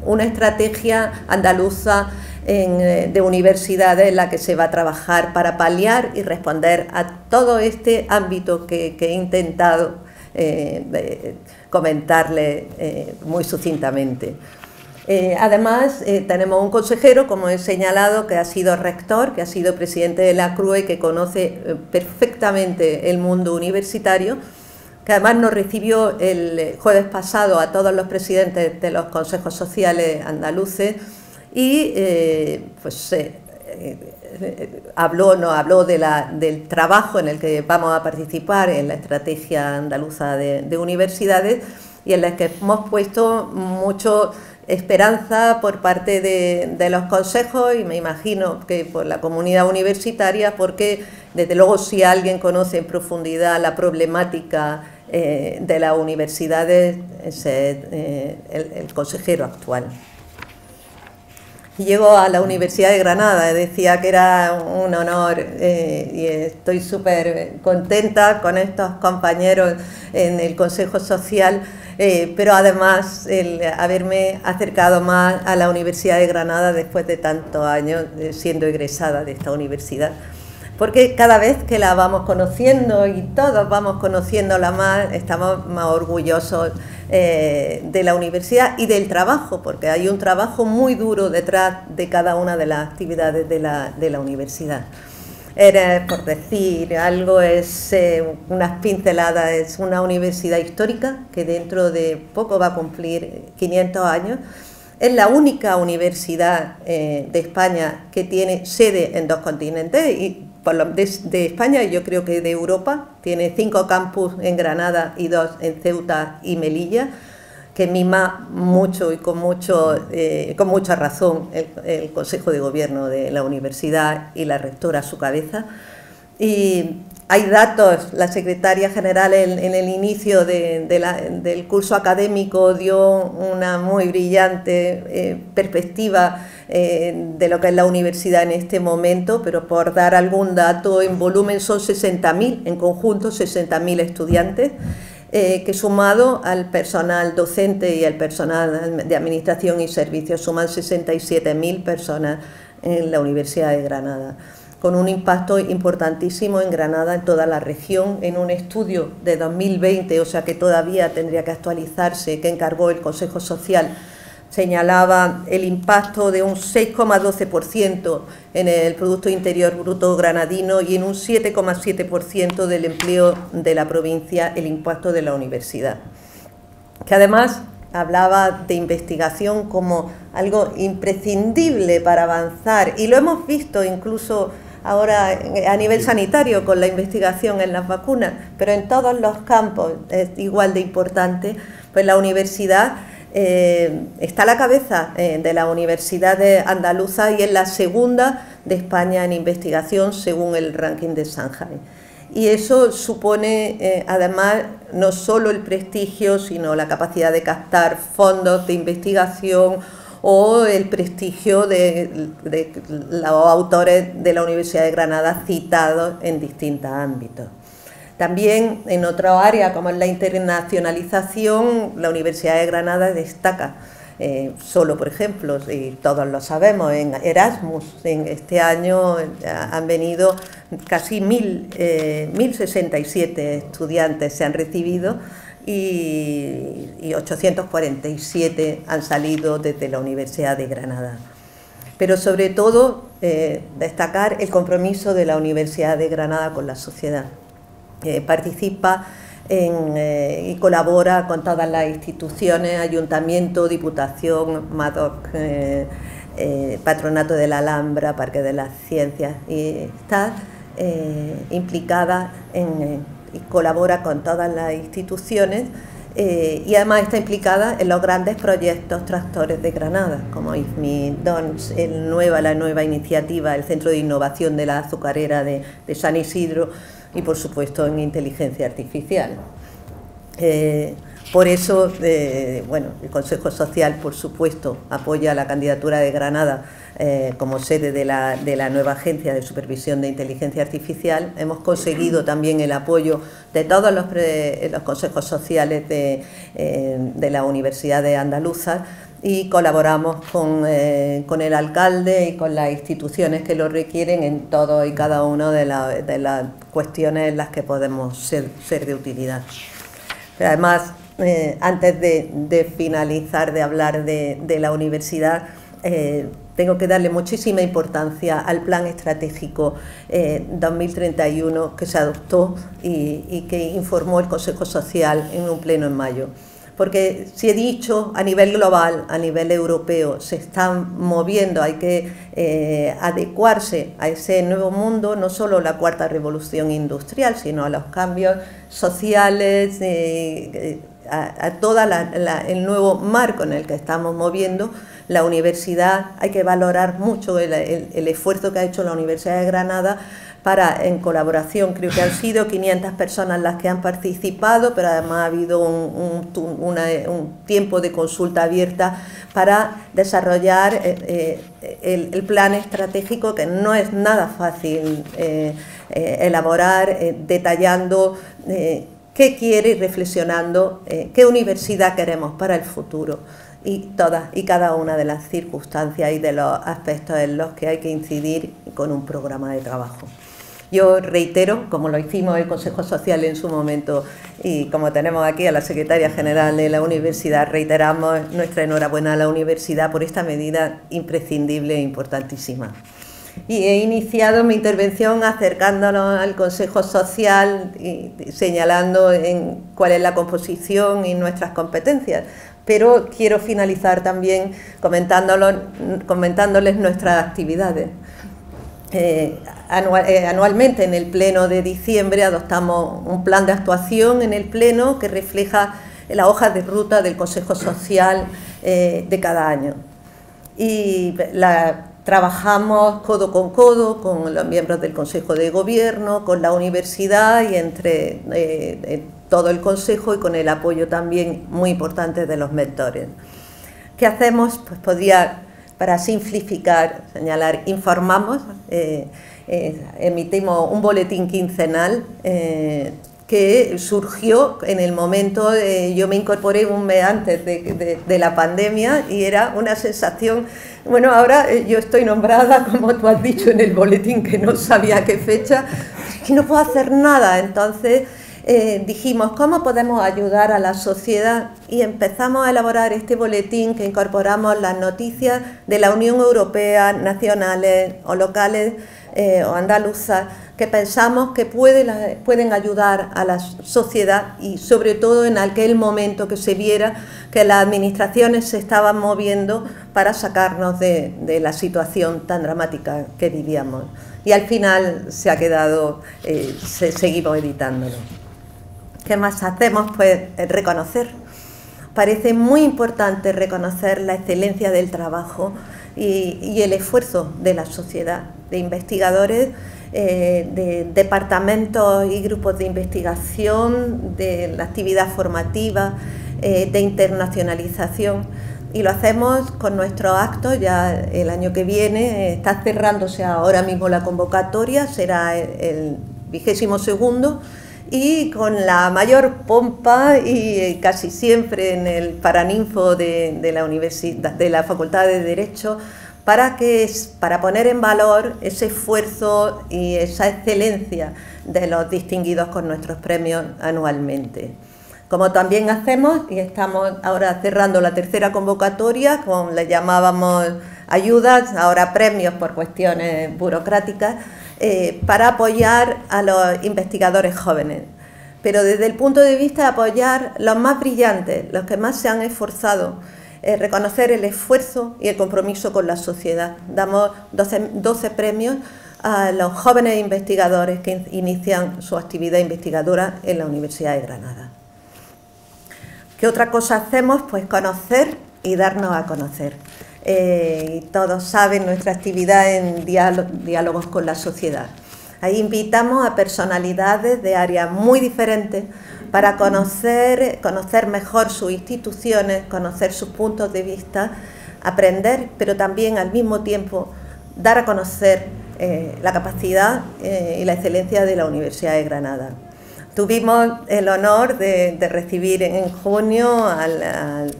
una estrategia andaluza de universidades en la que se va a trabajar para paliar y responder a todo este ámbito que he intentado comentarle muy sucintamente. Además, tenemos un consejero, como he señalado, que ha sido rector, que ha sido presidente de la CRUE, que conoce perfectamente el mundo universitario, que además nos recibió el jueves pasado a todos los presidentes de los consejos sociales andaluces y nos habló del trabajo en el que vamos a participar en la estrategia andaluza de universidades y en la que hemos puesto mucho esperanza por parte de los consejos y me imagino que por la comunidad universitaria, porque desde luego si alguien conoce en profundidad la problemática de las universidades es el consejero actual. Llego a la Universidad de Granada, decía que era un honor y estoy súper contenta con estos compañeros en el Consejo Social, pero además el haberme acercado más a la Universidad de Granada después de tantos años siendo egresada de esta universidad. Porque cada vez que la vamos conociendo y todos vamos conociéndola más, estamos más orgullosos de la universidad y del trabajo, porque hay un trabajo muy duro detrás de cada una de las actividades de la universidad. Por decir algo, es unas pinceladas, es una universidad histórica que dentro de poco va a cumplir 500 años. Es la única universidad de España que tiene sede en 2 continentes y de España y yo creo que de Europa. Tiene 5 campus en Granada y 2 en Ceuta y Melilla, que mima mucho y con mucha razón el Consejo de Gobierno de la universidad y la rectora a su cabeza. Y hay datos, la secretaria general en el inicio del curso académico dio una muy brillante perspectiva de lo que es la universidad en este momento, pero por dar algún dato, en volumen son 60.000, en conjunto 60.000 estudiantes, que sumado al personal docente y al personal de administración y servicios suman 67.000 personas en la Universidad de Granada, con un impacto importantísimo en Granada, en toda la región, en un estudio de 2020, o sea que todavía tendría que actualizarse, que encargó el Consejo Social, señalaba el impacto de un 6,12% en el Producto Interior Bruto granadino y en un 7,7% del empleo de la provincia el impacto de la universidad. Que además hablaba de investigación como algo imprescindible para avanzar y lo hemos visto incluso ahora a nivel sanitario con la investigación en las vacunas, pero en todos los campos es igual de importante, pues la universidad está a la cabeza de la Universidad Andaluza y es la segunda de España en investigación según el ranking de Shanghai. Y eso supone además no solo el prestigio, sino la capacidad de captar fondos de investigación o el prestigio de los autores de la Universidad de Granada citados en distintos ámbitos. También en otra área como es la internacionalización, la Universidad de Granada destaca. Solo, por ejemplo, y todos lo sabemos, en Erasmus, en este año han venido casi 1067 estudiantes se han recibido y 847 han salido desde la Universidad de Granada. Pero sobre todo destacar el compromiso de la Universidad de Granada con la sociedad. Participa y colabora con todas las instituciones, Ayuntamiento, Diputación, MADOC, Patronato de la Alhambra, Parque de las Ciencias, y está implicada y colabora con todas las instituciones y además está implicada en los grandes proyectos tractores de Granada, como IFMI, DONS, la nueva iniciativa, el Centro de Innovación de la Azucarera de San Isidro, y por supuesto en inteligencia artificial. Por eso, bueno, el Consejo Social, por supuesto, apoya la candidatura de Granada como sede de la nueva Agencia de Supervisión de Inteligencia Artificial. Hemos conseguido también el apoyo de todos los consejos sociales de la Universidad de Andaluza, y colaboramos con el alcalde y con las instituciones que lo requieren en todo y cada una de las cuestiones en las que podemos ser de utilidad. Pero además, antes de finalizar de hablar de la universidad, tengo que darle muchísima importancia al Plan Estratégico 2031 que se adoptó y que informó el Consejo Social en un pleno en mayo. Porque si he dicho a nivel global, a nivel europeo, se están moviendo, hay que adecuarse a ese nuevo mundo, no solo la cuarta revolución industrial, sino a los cambios sociales, a todo el nuevo marco en el que estamos moviendo. La universidad, hay que valorar mucho el esfuerzo que ha hecho la Universidad de Granada en colaboración, creo que han sido 500 personas las que han participado, pero además ha habido un tiempo de consulta abierta para desarrollar el plan estratégico, que no es nada fácil elaborar, detallando qué quiere y reflexionando qué universidad queremos para el futuro, y todas y cada una de las circunstancias y de los aspectos en los que hay que incidir con un programa de trabajo. Yo reitero, como lo hicimos el Consejo Social en su momento y como tenemos aquí a la Secretaria General de la Universidad, reiteramos nuestra enhorabuena a la Universidad por esta medida imprescindible e importantísima. Y he iniciado mi intervención acercándonos al Consejo Social y señalando cuál es la composición y nuestras competencias, pero quiero finalizar también comentándoles nuestras actividades. Anualmente en el Pleno de diciembre adoptamos un plan de actuación en el Pleno que refleja la hoja de ruta del Consejo Social de cada año. Y trabajamos codo con los miembros del Consejo de Gobierno, con la universidad y entre todo el Consejo, y con el apoyo también muy importante de los mentores. ¿Qué hacemos? Pues para simplificar, señalar, informamos, emitimos un boletín quincenal que surgió en el momento, yo me incorporé un mes antes de la pandemia y era una sensación, bueno, ahora yo estoy nombrada, como tú has dicho en el boletín, que no sabía qué fecha, y no puedo hacer nada. Entonces dijimos, ¿cómo podemos ayudar a la sociedad? Y empezamos a elaborar este boletín que incorporamos las noticias de la Unión Europea, nacionales o locales o andaluzas, que pensamos que pueden ayudar a la sociedad, y sobre todo en aquel momento que se viera que las administraciones se estaban moviendo para sacarnos de la situación tan dramática que vivíamos. y al final se ha quedado, seguimos editándolo. ¿Qué más hacemos? Pues reconocer. Parece muy importante reconocer la excelencia del trabajo y el esfuerzo de la sociedad, de investigadores, de departamentos y grupos de investigación, de la actividad formativa, de internacionalización, y lo hacemos con nuestros actos. Ya el año que viene está cerrándose ahora mismo la convocatoria, será el 22º, y con la mayor pompa y casi siempre en el Paraninfo de la Universidad, de la Facultad de Derecho, para poner en valor ese esfuerzo y esa excelencia de los distinguidos con nuestros premios anualmente. Como también hacemos, y estamos ahora cerrando la tercera convocatoria, con le llamábamos ayudas, ahora premios por cuestiones burocráticas, para apoyar a los investigadores jóvenes. Pero desde el punto de vista de apoyar los más brillantes, los que más se han esforzado, reconocer el esfuerzo y el compromiso con la sociedad. Damos 12 premios a los jóvenes investigadores que inician su actividad investigadora en la Universidad de Granada. ¿Qué otra cosa hacemos? Pues conocer y darnos a conocer. Todos saben nuestra actividad en diálogos con la sociedad. Ahí invitamos a personalidades de áreas muy diferentes para conocer mejor sus instituciones, conocer sus puntos de vista, aprender, pero también al mismo tiempo dar a conocer la capacidad y la excelencia de la Universidad de Granada. Tuvimos el honor de recibir en junio al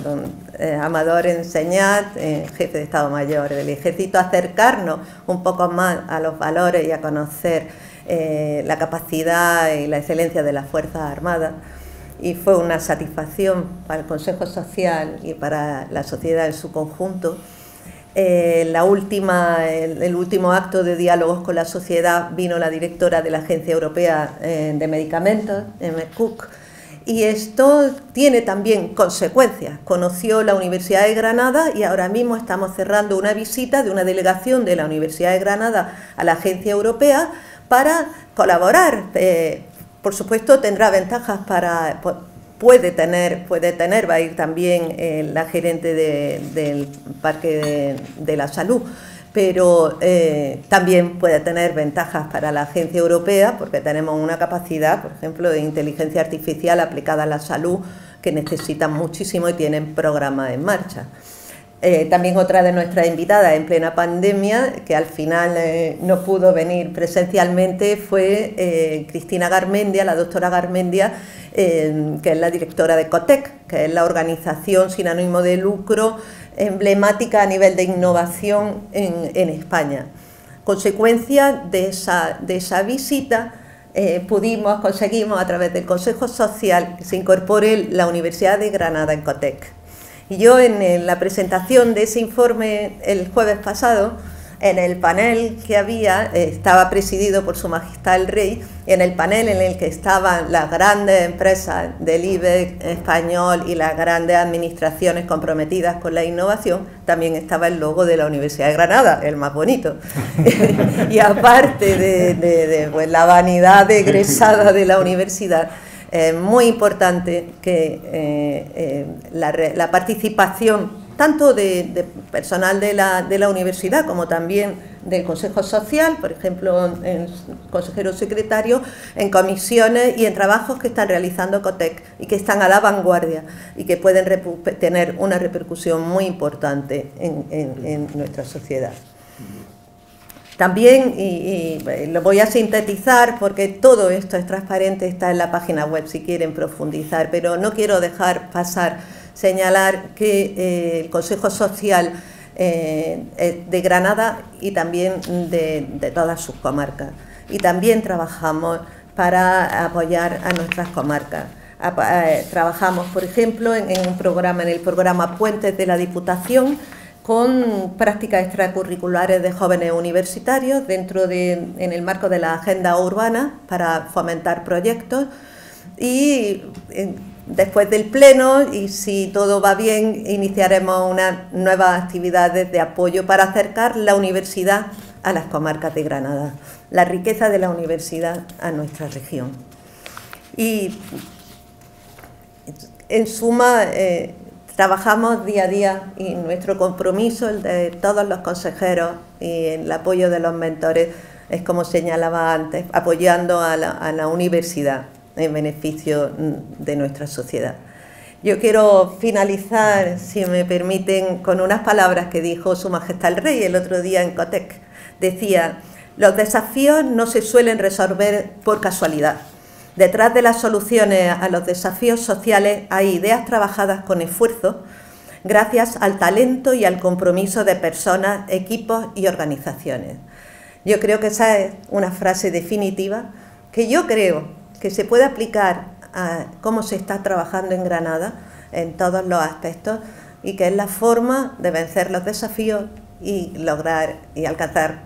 don Amador Enseñat, jefe de Estado Mayor del Ejército, acercarnos un poco más a los valores y a conocer la capacidad y la excelencia de las Fuerzas Armadas, y fue una satisfacción para el Consejo Social y para la sociedad en su conjunto. El último acto de diálogos con la sociedad vino la directora de la Agencia Europea de Medicamentos, Cook, y esto tiene también consecuencias. Conoció la Universidad de Granada y ahora mismo estamos cerrando una visita de una delegación de la Universidad de Granada a la Agencia Europea para colaborar. Por supuesto tendrá ventajas puede tener, va a ir también la gerente del Parque de la Salud, pero también puede tener ventajas para la Agencia Europea, porque tenemos una capacidad, por ejemplo, de inteligencia artificial aplicada a la salud, que necesitan muchísimo y tienen programas en marcha. También otra de nuestras invitadas en plena pandemia, que al final no pudo venir presencialmente, fue Cristina Garmendia, la doctora Garmendia, que es la directora de COTEC, que es la organización sin ánimo de lucro emblemática a nivel de innovación en España. Consecuencia de esa visita, conseguimos a través del Consejo Social que se incorpore la Universidad de Granada en COTEC. Y yo en la presentación de ese informe el jueves pasado, en el panel que había, estaba presidido por Su Majestad el Rey, y en el panel en el que estaban las grandes empresas del IBEX español y las grandes administraciones comprometidas con la innovación, también estaba el logo de la Universidad de Granada, el más bonito. Y aparte de pues, la vanidad egresada de la universidad, muy importante que la participación tanto de personal de la universidad como también del Consejo Social, por ejemplo, en consejeros secretarios, en comisiones y en trabajos que están realizando COTEC y que están a la vanguardia y que pueden tener una repercusión muy importante en nuestra sociedad. También, y lo voy a sintetizar porque todo esto es transparente, está en la página web si quieren profundizar, pero no quiero dejar pasar, señalar que el Consejo Social de Granada y también de todas sus comarcas. Y también trabajamos para apoyar a nuestras comarcas. Trabajamos, por ejemplo, en el programa Puentes de la Diputación, con prácticas extracurriculares de jóvenes universitarios en el marco de la agenda urbana para fomentar proyectos, y después del pleno, y si todo va bien, iniciaremos unas nuevas actividades de apoyo para acercar la universidad a las comarcas de Granada, la riqueza de la universidad a nuestra región. Y en suma, trabajamos día a día y nuestro compromiso, el de todos los consejeros y el apoyo de los mentores, es como señalaba antes, apoyando a la universidad en beneficio de nuestra sociedad. Yo quiero finalizar, si me permiten, con unas palabras que dijo Su Majestad el Rey el otro día en Cotec. Decía: los desafíos no se suelen resolver por casualidad. Detrás de las soluciones a los desafíos sociales hay ideas trabajadas con esfuerzo, gracias al talento y al compromiso de personas, equipos y organizaciones. Yo creo que esa es una frase definitiva que yo creo que se puede aplicar a cómo se está trabajando en Granada en todos los aspectos, y que es la forma de vencer los desafíos y lograr y alcanzar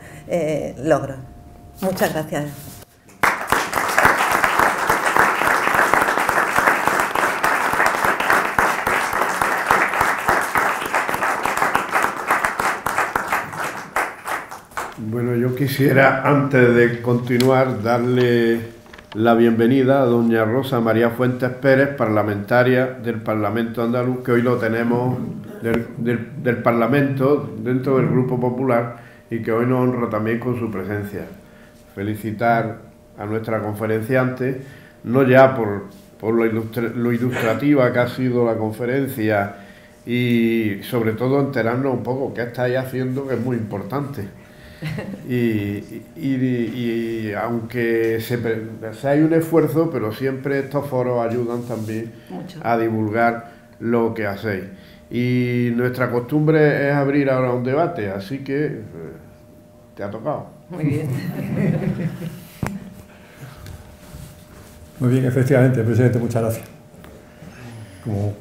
logros. Muchas gracias. Bueno, yo quisiera, antes de continuar, darle la bienvenida a doña Rosa María Fuentes Pérez, parlamentaria del Parlamento andaluz, que hoy lo tenemos del Parlamento dentro del Grupo Popular y que hoy nos honra también con su presencia. Felicitar a nuestra conferenciante, no ya por lo ilustrativa que ha sido la conferencia y sobre todo enterarnos un poco qué estáis haciendo, que es muy importante. Y aunque hay un esfuerzo, pero siempre estos foros ayudan también a divulgar lo que hacéis. Y nuestra costumbre es abrir ahora un debate, así que te ha tocado. Muy bien. Muy bien, efectivamente, presidente, muchas gracias.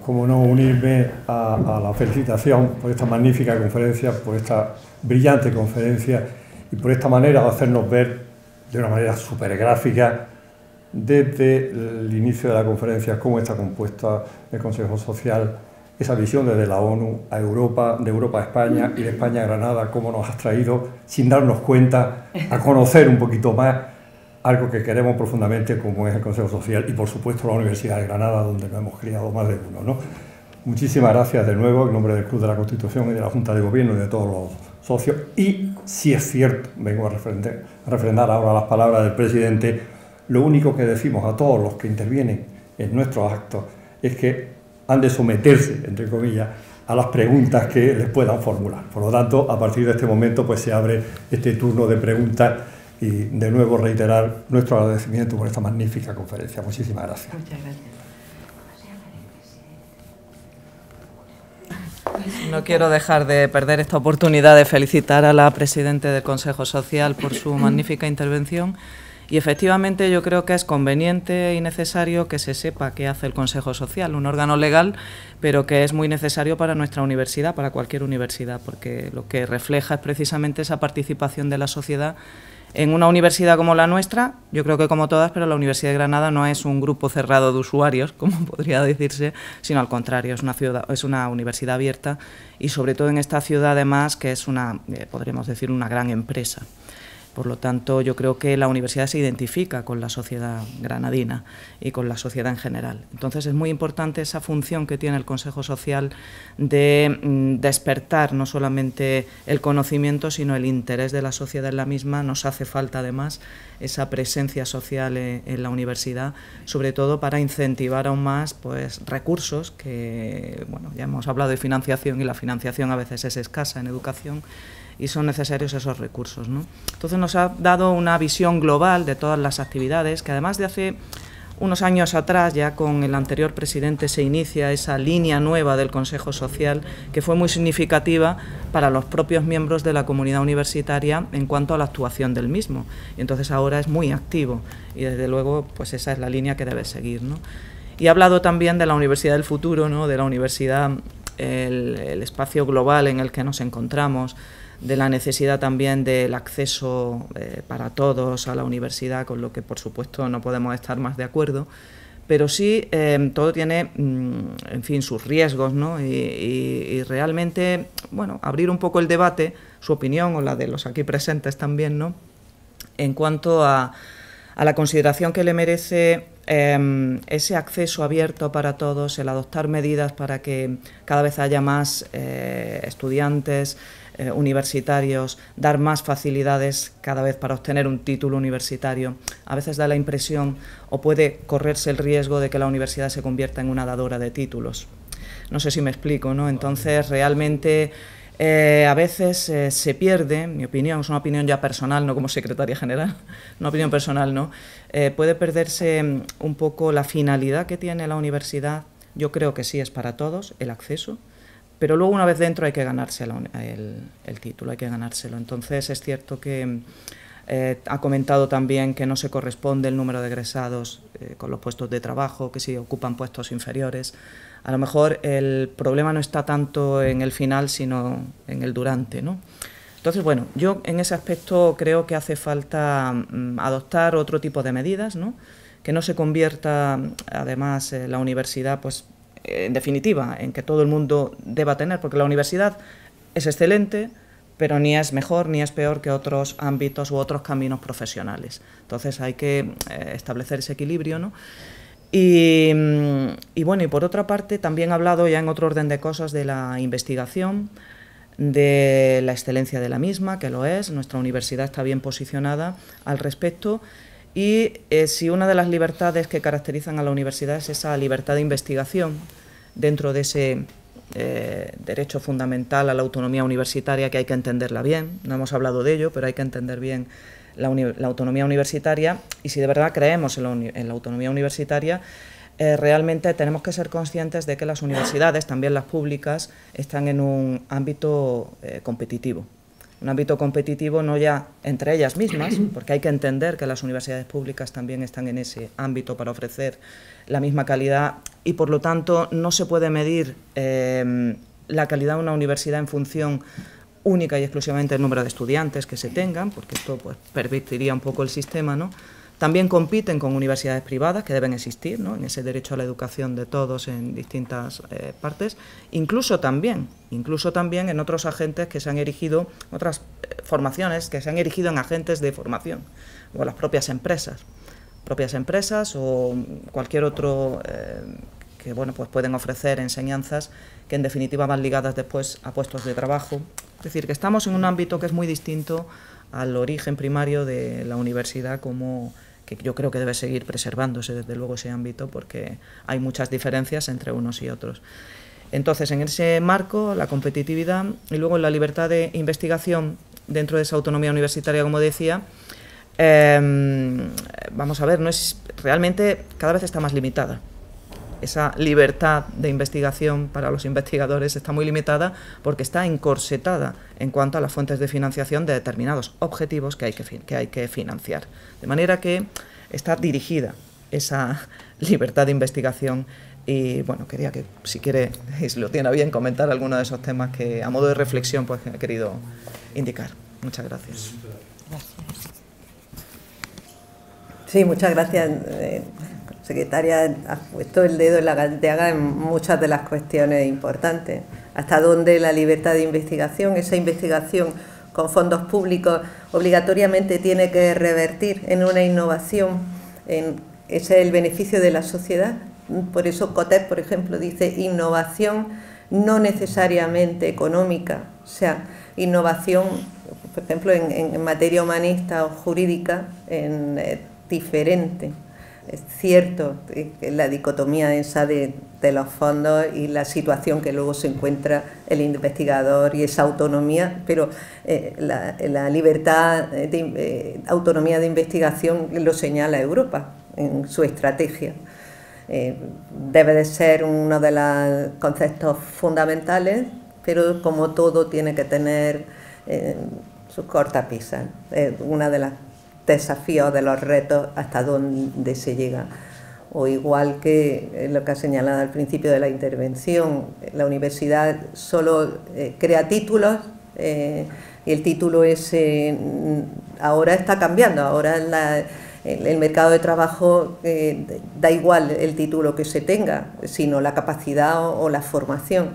Como no unirme a la felicitación por esta magnífica conferencia, por esta brillante conferencia y por esta manera de hacernos ver de una manera súper gráfica desde el inicio de la conferencia cómo está compuesta el Consejo Social, esa visión desde la ONU a Europa, de Europa a España y de España a Granada, cómo nos has traído sin darnos cuenta a conocer un poquito más algo que queremos profundamente como es el Consejo Social y por supuesto la Universidad de Granada, donde nos hemos criado más de uno, ¿no? Muchísimas gracias de nuevo en nombre del Club de la Constitución y de la Junta de Gobierno y de todos los socios. Y si es cierto, vengo a refrendar ahora las palabras del presidente, lo único que decimos a todos los que intervienen en nuestros actos es que han de someterse, entre comillas, a las preguntas que les puedan formular. Por lo tanto, a partir de este momento pues se abre este turno de preguntas y de nuevo reiterar nuestro agradecimiento por esta magnífica conferencia. Muchísimas gracias. Muchas gracias. No quiero dejar de perder esta oportunidad de felicitar a la presidenta del Consejo Social por su magnífica intervención y efectivamente yo creo que es conveniente y necesario que se sepa qué hace el Consejo Social, un órgano legal, pero que es muy necesario para nuestra universidad, para cualquier universidad, porque lo que refleja es precisamente esa participación de la sociedad en una universidad como la nuestra. Yo creo que como todas, pero la Universidad de Granada no es un grupo cerrado de usuarios, como podría decirse, sino al contrario, es una universidad abierta y sobre todo en esta ciudad además que es una, podríamos decir, una gran empresa. Por lo tanto, yo creo que la universidad se identifica con la sociedad granadina y con la sociedad en general. Entonces, es muy importante esa función que tiene el Consejo Social de despertar no solamente el conocimiento, sino el interés de la sociedad en la misma. Nos hace falta, además, esa presencia social en la universidad, sobre todo para incentivar aún más pues, recursos que, bueno, ya hemos hablado de financiación y la financiación a veces es escasa en educación, y son necesarios esos recursos, ¿no? Entonces nos ha dado una visión global de todas las actividades, que además de hace unos años atrás, ya con el anterior presidente, se inicia esa línea nueva del Consejo Social, que fue muy significativa para los propios miembros de la comunidad universitaria en cuanto a la actuación del mismo. Y entonces ahora es muy activo y desde luego pues esa es la línea que debe seguir, ¿no? Y ha hablado también de la Universidad del Futuro, ¿no? De la universidad, el espacio global en el que nos encontramos, de la necesidad también del acceso para todos a la universidad, con lo que por supuesto no podemos estar más de acuerdo, pero sí todo tiene, en fin, sus riesgos, ¿no? Y realmente, bueno, abrir un poco el debate, su opinión o la de los aquí presentes también, ¿no?, en cuanto a la consideración que le merece ese acceso abierto para todos, el adoptar medidas para que cada vez haya más estudiantes universitarios, dar más facilidades cada vez para obtener un título universitario. A veces da la impresión o puede correrse el riesgo de que la universidad se convierta en una dadora de títulos. No sé si me explico, ¿no? Entonces, realmente a veces se pierde, en mi opinión, es una opinión ya personal, no como secretaria general, una opinión personal, ¿no? Puede perderse un poco la finalidad que tiene la universidad. Yo creo que sí es para todos el acceso, pero luego una vez dentro hay que ganarse el título, hay que ganárselo. Entonces es cierto que ha comentado también que no se corresponde el número de egresados con los puestos de trabajo, que sí ocupan puestos inferiores. A lo mejor el problema no está tanto en el final, sino en el durante, ¿no? Entonces, bueno, yo en ese aspecto creo que hace falta adoptar otro tipo de medidas, ¿no?, que no se convierta, además, la universidad, pues, en definitiva, en que todo el mundo deba tener, porque la universidad es excelente, pero ni es mejor ni es peor que otros ámbitos u otros caminos profesionales. Entonces hay que establecer ese equilibrio, ¿no? Y bueno, y por otra parte también ha hablado ya en otro orden de cosas de la investigación, de la excelencia de la misma, que lo es, nuestra universidad está bien posicionada al respecto, y si una de las libertades que caracterizan a la universidad es esa libertad de investigación dentro de ese derecho fundamental a la autonomía universitaria, que hay que entenderla bien, no hemos hablado de ello, pero hay que entender bien la autonomía universitaria, y si de verdad creemos en la autonomía universitaria, realmente tenemos que ser conscientes de que las universidades, también las públicas, están en un ámbito competitivo. Un ámbito competitivo no ya entre ellas mismas, porque hay que entender que las universidades públicas también están en ese ámbito para ofrecer la misma calidad, y por lo tanto no se puede medir la calidad de una universidad en función única y exclusivamente del número de estudiantes que se tengan, porque esto pues pervertiría un poco el sistema, ¿no? También compiten con universidades privadas que deben existir, ¿no?, en ese derecho a la educación de todos en distintas partes, incluso también en otros agentes que se han erigido, otras formaciones que se han erigido en agentes de formación, o las propias empresas o cualquier otro que bueno, pues pueden ofrecer enseñanzas que en definitiva van ligadas después a puestos de trabajo. Es decir, que estamos en un ámbito que es muy distinto al origen primario de la universidad, como que yo creo que debe seguir preservándose desde luego ese ámbito, porque hay muchas diferencias entre unos y otros. Entonces, en ese marco, la competitividad y luego la libertad de investigación dentro de esa autonomía universitaria, como decía, vamos a ver, no es realmente cada vez está más limitada. Esa libertad de investigación para los investigadores está muy limitada porque está encorsetada en cuanto a las fuentes de financiación de determinados objetivos que hay que financiar. De manera que está dirigida esa libertad de investigación y, bueno, quería que, si quiere, y si lo tiene a bien, comentar alguno de esos temas que, a modo de reflexión, pues he querido indicar. Muchas gracias. Sí, muchas gracias. Secretaria, ha puesto el dedo en la llaga en muchas de las cuestiones importantes. Hasta dónde la libertad de investigación, esa investigación con fondos públicos, obligatoriamente tiene que revertir en una innovación, ese es el beneficio de la sociedad. Por eso COTEP, por ejemplo, dice innovación no necesariamente económica, o sea, innovación, por ejemplo, en materia humanista o jurídica, diferente. Es cierto la dicotomía esa de los fondos y la situación que luego se encuentra el investigador y esa autonomía, pero la libertad de autonomía de investigación lo señala Europa en su estrategia. Debe de ser uno de los conceptos fundamentales, pero como todo tiene que tener sus cortapisas. Una de las desafíos, de los retos, hasta dónde se llega. O igual que lo que ha señalado al principio de la intervención, la universidad solo crea títulos y el título ahora está cambiando, ahora el mercado de trabajo da igual el título que se tenga, sino la capacidad o la formación.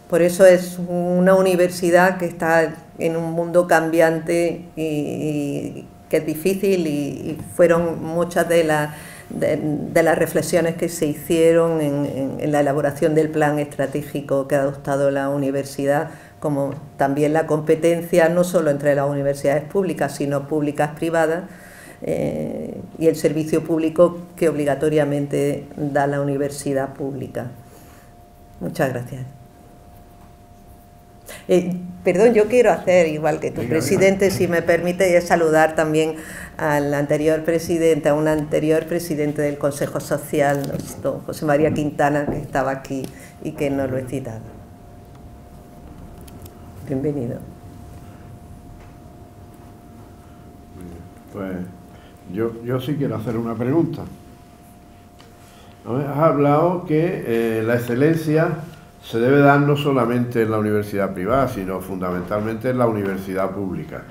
Por eso es una universidad que está en un mundo cambiante y que es difícil, y fueron muchas de las reflexiones que se hicieron en la elaboración del plan estratégico que ha adoptado la universidad, como también la competencia no solo entre las universidades públicas, sino públicas privadas, y el servicio público que obligatoriamente da la universidad pública. Muchas gracias. Perdón, yo quiero hacer, igual que tu presidente, si me permite, saludar también al anterior presidente, a un anterior presidente del Consejo Social, don José María Quintana, que estaba aquí y que no lo he citado. Bienvenido. Pues yo sí quiero hacer una pregunta. Has hablado que la excelencia se debe dar no solamente en la universidad privada, sino fundamentalmente en la universidad pública.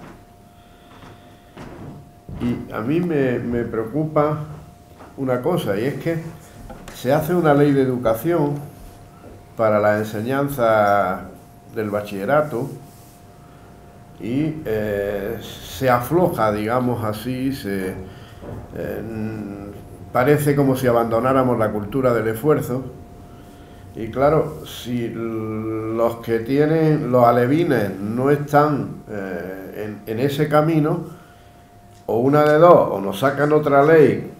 Y a mí me preocupa una cosa, y es que se hace una ley de educación para la enseñanza del bachillerato y se afloja, digamos así, parece como si abandonáramos la cultura del esfuerzo. Y claro, si los que tienen los alevines no están en ese camino, o una de dos, o nos sacan otra ley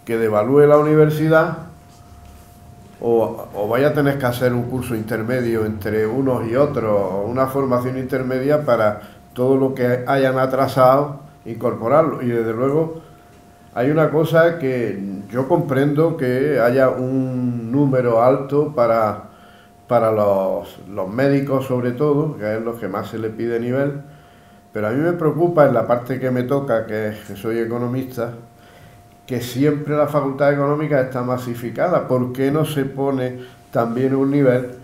que devalúe la universidad, o vaya a tener que hacer un curso intermedio entre unos y otros, o una formación intermedia para todo lo que hayan atrasado, incorporarlo. Y desde luego hay una cosa que yo comprendo, que haya un número alto para los médicos sobre todo, que es lo que más se le pide nivel, pero a mí me preocupa en la parte que me toca, que soy economista, que siempre la facultad económica está masificada. ¿Por qué no se pone también un nivel?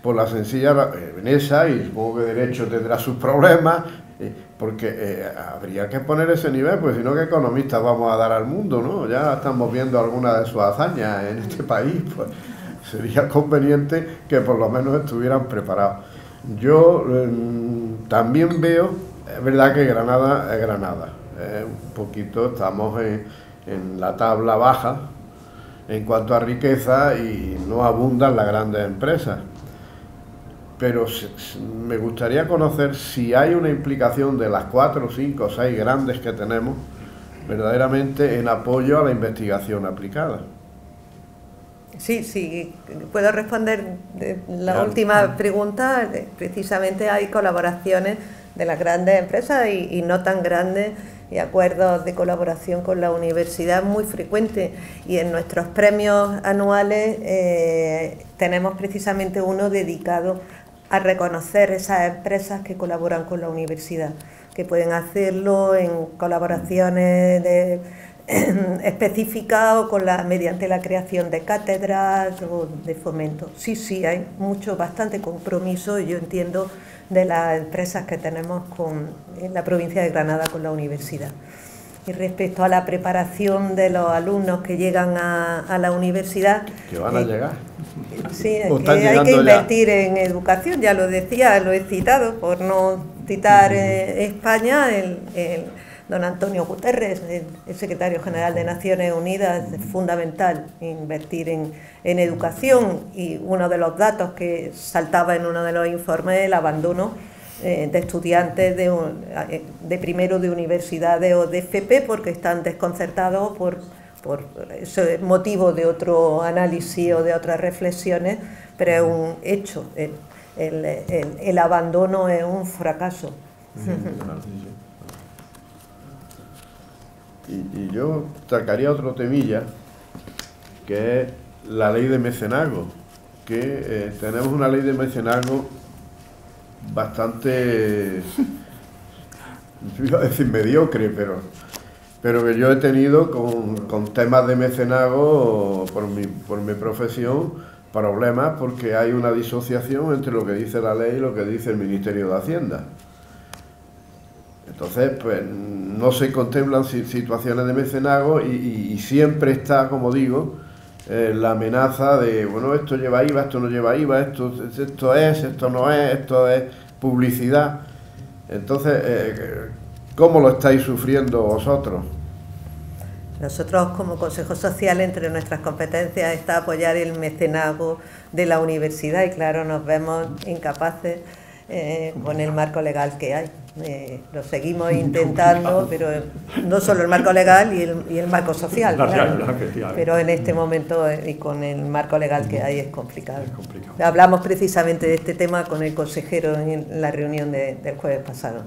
Por la sencilla, en esa, y supongo que Derecho tendrá sus problemas, porque habría que poner ese nivel, pues si no, ¿qué economistas vamos a dar al mundo, no? Ya estamos viendo algunas de sus hazañas en este país, pues sería conveniente que por lo menos estuvieran preparados. Yo también veo, es verdad que Granada es Granada, un poquito estamos en la tabla baja en cuanto a riqueza y no abundan las grandes empresas. Pero me gustaría conocer si hay una implicación de las 4, 5, 6 grandes que tenemos verdaderamente en apoyo a la investigación aplicada. Sí, puedo responder la última pregunta. Precisamente hay colaboraciones de las grandes empresas y no tan grandes, y acuerdos de colaboración con la universidad muy frecuentes, y en nuestros premios anuales tenemos precisamente uno dedicado a reconocer esas empresas que colaboran con la universidad, que pueden hacerlo en colaboraciones específicas o mediante la creación de cátedras o de fomento. Sí, hay bastante compromiso, yo entiendo, de las empresas que tenemos en la provincia de Granada con la universidad. Y respecto a la preparación de los alumnos que llegan a la universidad... Que van a llegar. Sí, que hay que invertir en educación, ya lo decía, lo he citado, por no citar España, don Antonio Guterres, el secretario general de Naciones Unidas. Es fundamental invertir en educación, y uno de los datos que saltaba en uno de los informes es el abandono de estudiantes de primero de universidades o de FP, porque están desconcertados por ese motivo de otro análisis o de otras reflexiones, pero es un hecho, el abandono es un fracaso. Y yo sacaría otro temilla, que es la ley de mecenazgo, que tenemos una ley de mecenazgo bastante, iba a decir mediocre, pero que yo he tenido con temas de mecenazgo por mi profesión problemas, porque hay una disociación entre lo que dice la ley y lo que dice el Ministerio de Hacienda. Entonces, pues no se contemplan situaciones de mecenazgo y siempre está, como digo, la amenaza de, bueno, esto lleva IVA, esto no lleva IVA, esto es, esto no es, esto es publicidad. Entonces, ¿cómo lo estáis sufriendo vosotros? Nosotros, como Consejo Social, entre nuestras competencias está apoyar el mecenazgo de la universidad y, claro, nos vemos incapaces con el marco legal que hay. Lo seguimos intentando, pero no solo el marco legal y el marco social, claro, pero en este momento y con el marco legal que hay es complicado. Hablamos precisamente de este tema con el consejero en la reunión del jueves pasado.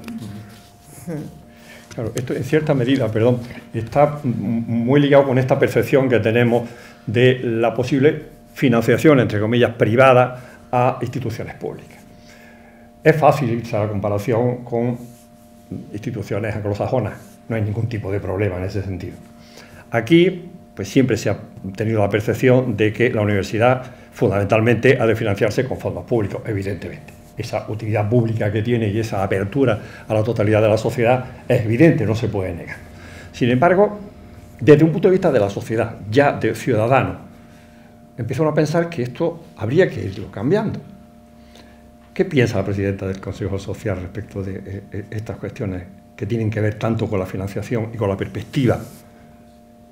Claro, esto en cierta medida, perdón, está muy ligado con esta percepción que tenemos de la posible financiación, entre comillas, privada a instituciones públicas. Es fácil irse a la comparación con instituciones anglosajonas, no hay ningún tipo de problema en ese sentido. Aquí, pues siempre se ha tenido la percepción de que la universidad fundamentalmente ha de financiarse con fondos públicos, evidentemente. Esa utilidad pública que tiene y esa apertura a la totalidad de la sociedad es evidente, no se puede negar. Sin embargo, desde un punto de vista de la sociedad, ya de ciudadano, empezaron a pensar que esto habría que irlo cambiando. ¿Qué piensa la presidenta del Consejo Social respecto de estas cuestiones que tienen que ver tanto con la financiación y con la perspectiva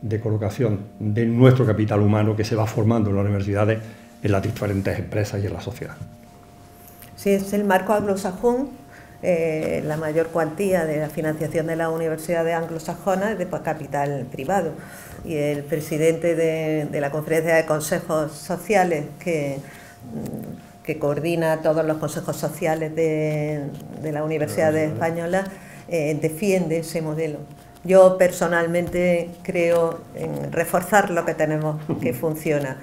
de colocación de nuestro capital humano que se va formando en las universidades, en las diferentes empresas y en la sociedad? Sí, es el marco anglosajón. La mayor cuantía de la financiación de las universidades anglosajonas es de capital privado. Y el presidente de la Conferencia de Consejos Sociales, que coordina todos los consejos sociales de las universidades españolas, defiende ese modelo. Yo personalmente creo en reforzar lo que tenemos que funciona.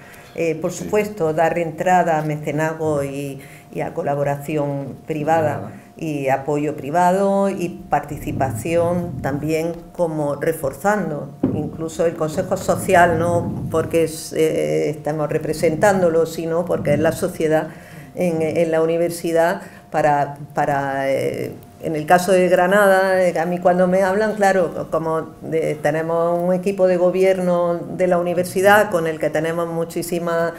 Por supuesto, dar entrada a mecenazgo y a colaboración privada y apoyo privado y participación también, como reforzando incluso el Consejo Social, no porque estamos representándolo, sino porque es la sociedad en la universidad para en el caso de Granada, a mí cuando me hablan, claro, como tenemos un equipo de gobierno de la universidad con el que tenemos muchísima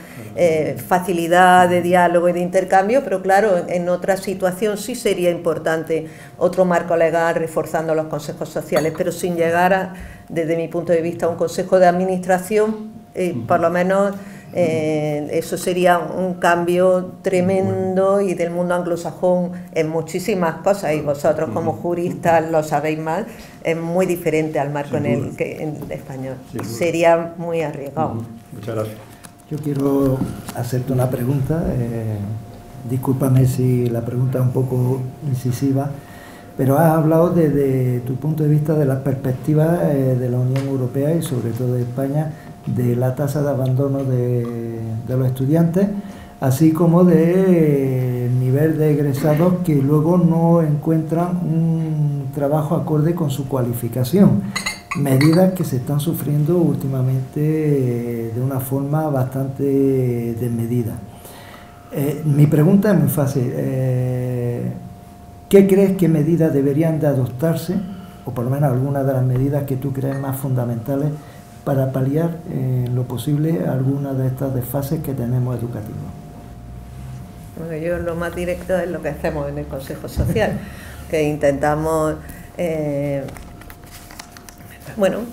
facilidad de diálogo y de intercambio, pero claro, en otra situación sí sería importante otro marco legal reforzando los consejos sociales, pero sin llegar desde mi punto de vista, a un consejo de administración, por lo menos eso sería un cambio tremendo y del mundo anglosajón en muchísimas cosas, y vosotros como juristas lo sabéis más, es muy diferente al marco en el español. Sería muy arriesgado. Muchas gracias. Yo quiero hacerte una pregunta, discúlpame si la pregunta es un poco incisiva, pero has hablado desde tu punto de vista de las perspectivas de la Unión Europea y sobre todo de España, de la tasa de abandono de los estudiantes, así como del nivel de egresados que luego no encuentran un trabajo acorde con su cualificación. Medidas que se están sufriendo últimamente de una forma bastante desmedida. Mi pregunta es muy fácil. ¿Qué crees que medidas deberían de adoptarse, o por lo menos algunas de las medidas que tú crees más fundamentales, para paliar en lo posible algunas de estas desfases que tenemos educativos? Bueno, yo lo más directo es lo que hacemos en el Consejo Social, que intentamos,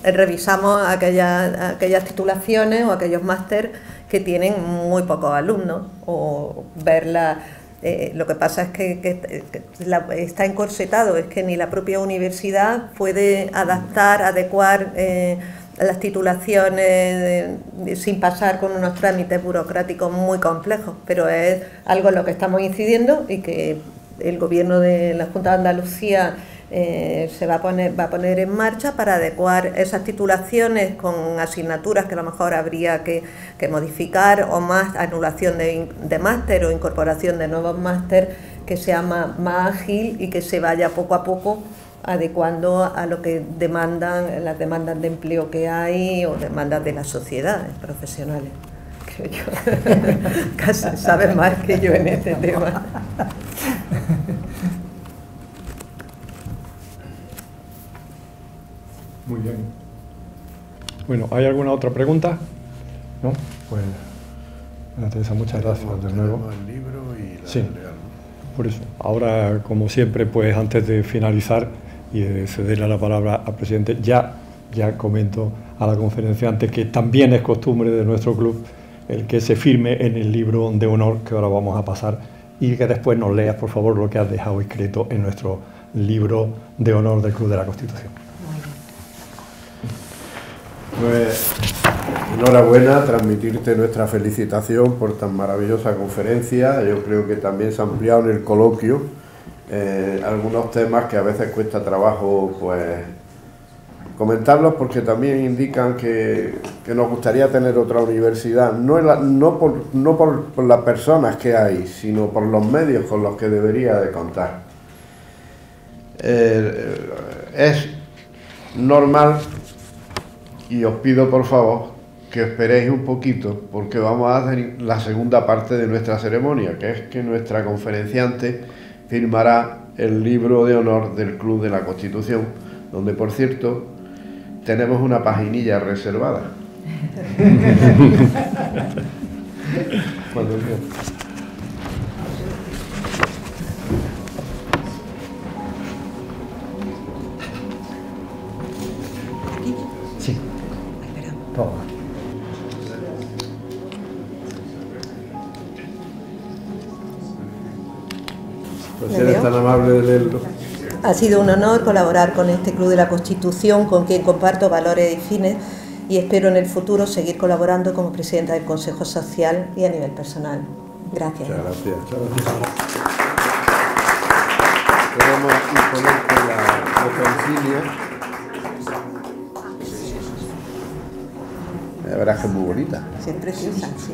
revisamos aquellas titulaciones o aquellos máster que tienen muy pocos alumnos, o verla. Lo que pasa es que está encorsetado, es que ni la propia universidad puede adecuar las titulaciones sin pasar con unos trámites burocráticos muy complejos, pero es algo en lo que estamos incidiendo y que el gobierno de la Junta de Andalucía se va a poner en marcha para adecuar esas titulaciones con asignaturas que a lo mejor habría que modificar, o más anulación de máster o incorporación de nuevos máster, que sea más ágil y que se vaya poco a poco adecuando a lo que demandan las demandas de empleo que hay o demandas de las sociedades profesionales. Que yo, casi sabes más que yo en este tema. Muy bien. Bueno, ¿hay alguna otra pregunta? ¿No? Pues, Ana Teresa, muchas gracias de nuevo. El libro y la sí, por eso. Ahora, como siempre, pues antes de finalizar y de cederle la palabra al presidente, ya comento a la conferenciante que también es costumbre de nuestro club el que se firme en el libro de honor que ahora vamos a pasar y que después nos leas, por favor, lo que has dejado escrito en nuestro libro de honor del Club de la Constitución. Pues enhorabuena, transmitirte nuestra felicitación por tan maravillosa conferencia. Yo creo que también se ha ampliado en el coloquio algunos temas que a veces cuesta trabajo pues comentarlos, porque también indican que nos gustaría tener otra universidad, no por las personas que hay, sino por los medios con los que debería de contar. Es normal, y os pido por favor que esperéis un poquito, porque vamos a hacer la segunda parte de nuestra ceremonia, que es que nuestra conferenciante firmará el libro de honor del Club de la Constitución, donde, por cierto, tenemos una paginilla reservada. Sí. Toma. Pues si eres tan amable de leerlo. Ha sido un honor colaborar con este Club de la Constitución, con quien comparto valores y fines, y espero en el futuro seguir colaborando como presidenta del Consejo Social y a nivel personal. Gracias. Muchas gracias. Queremos imponerte la insignia. La verdad es que es muy bonita. Sí, es preciosa, sí.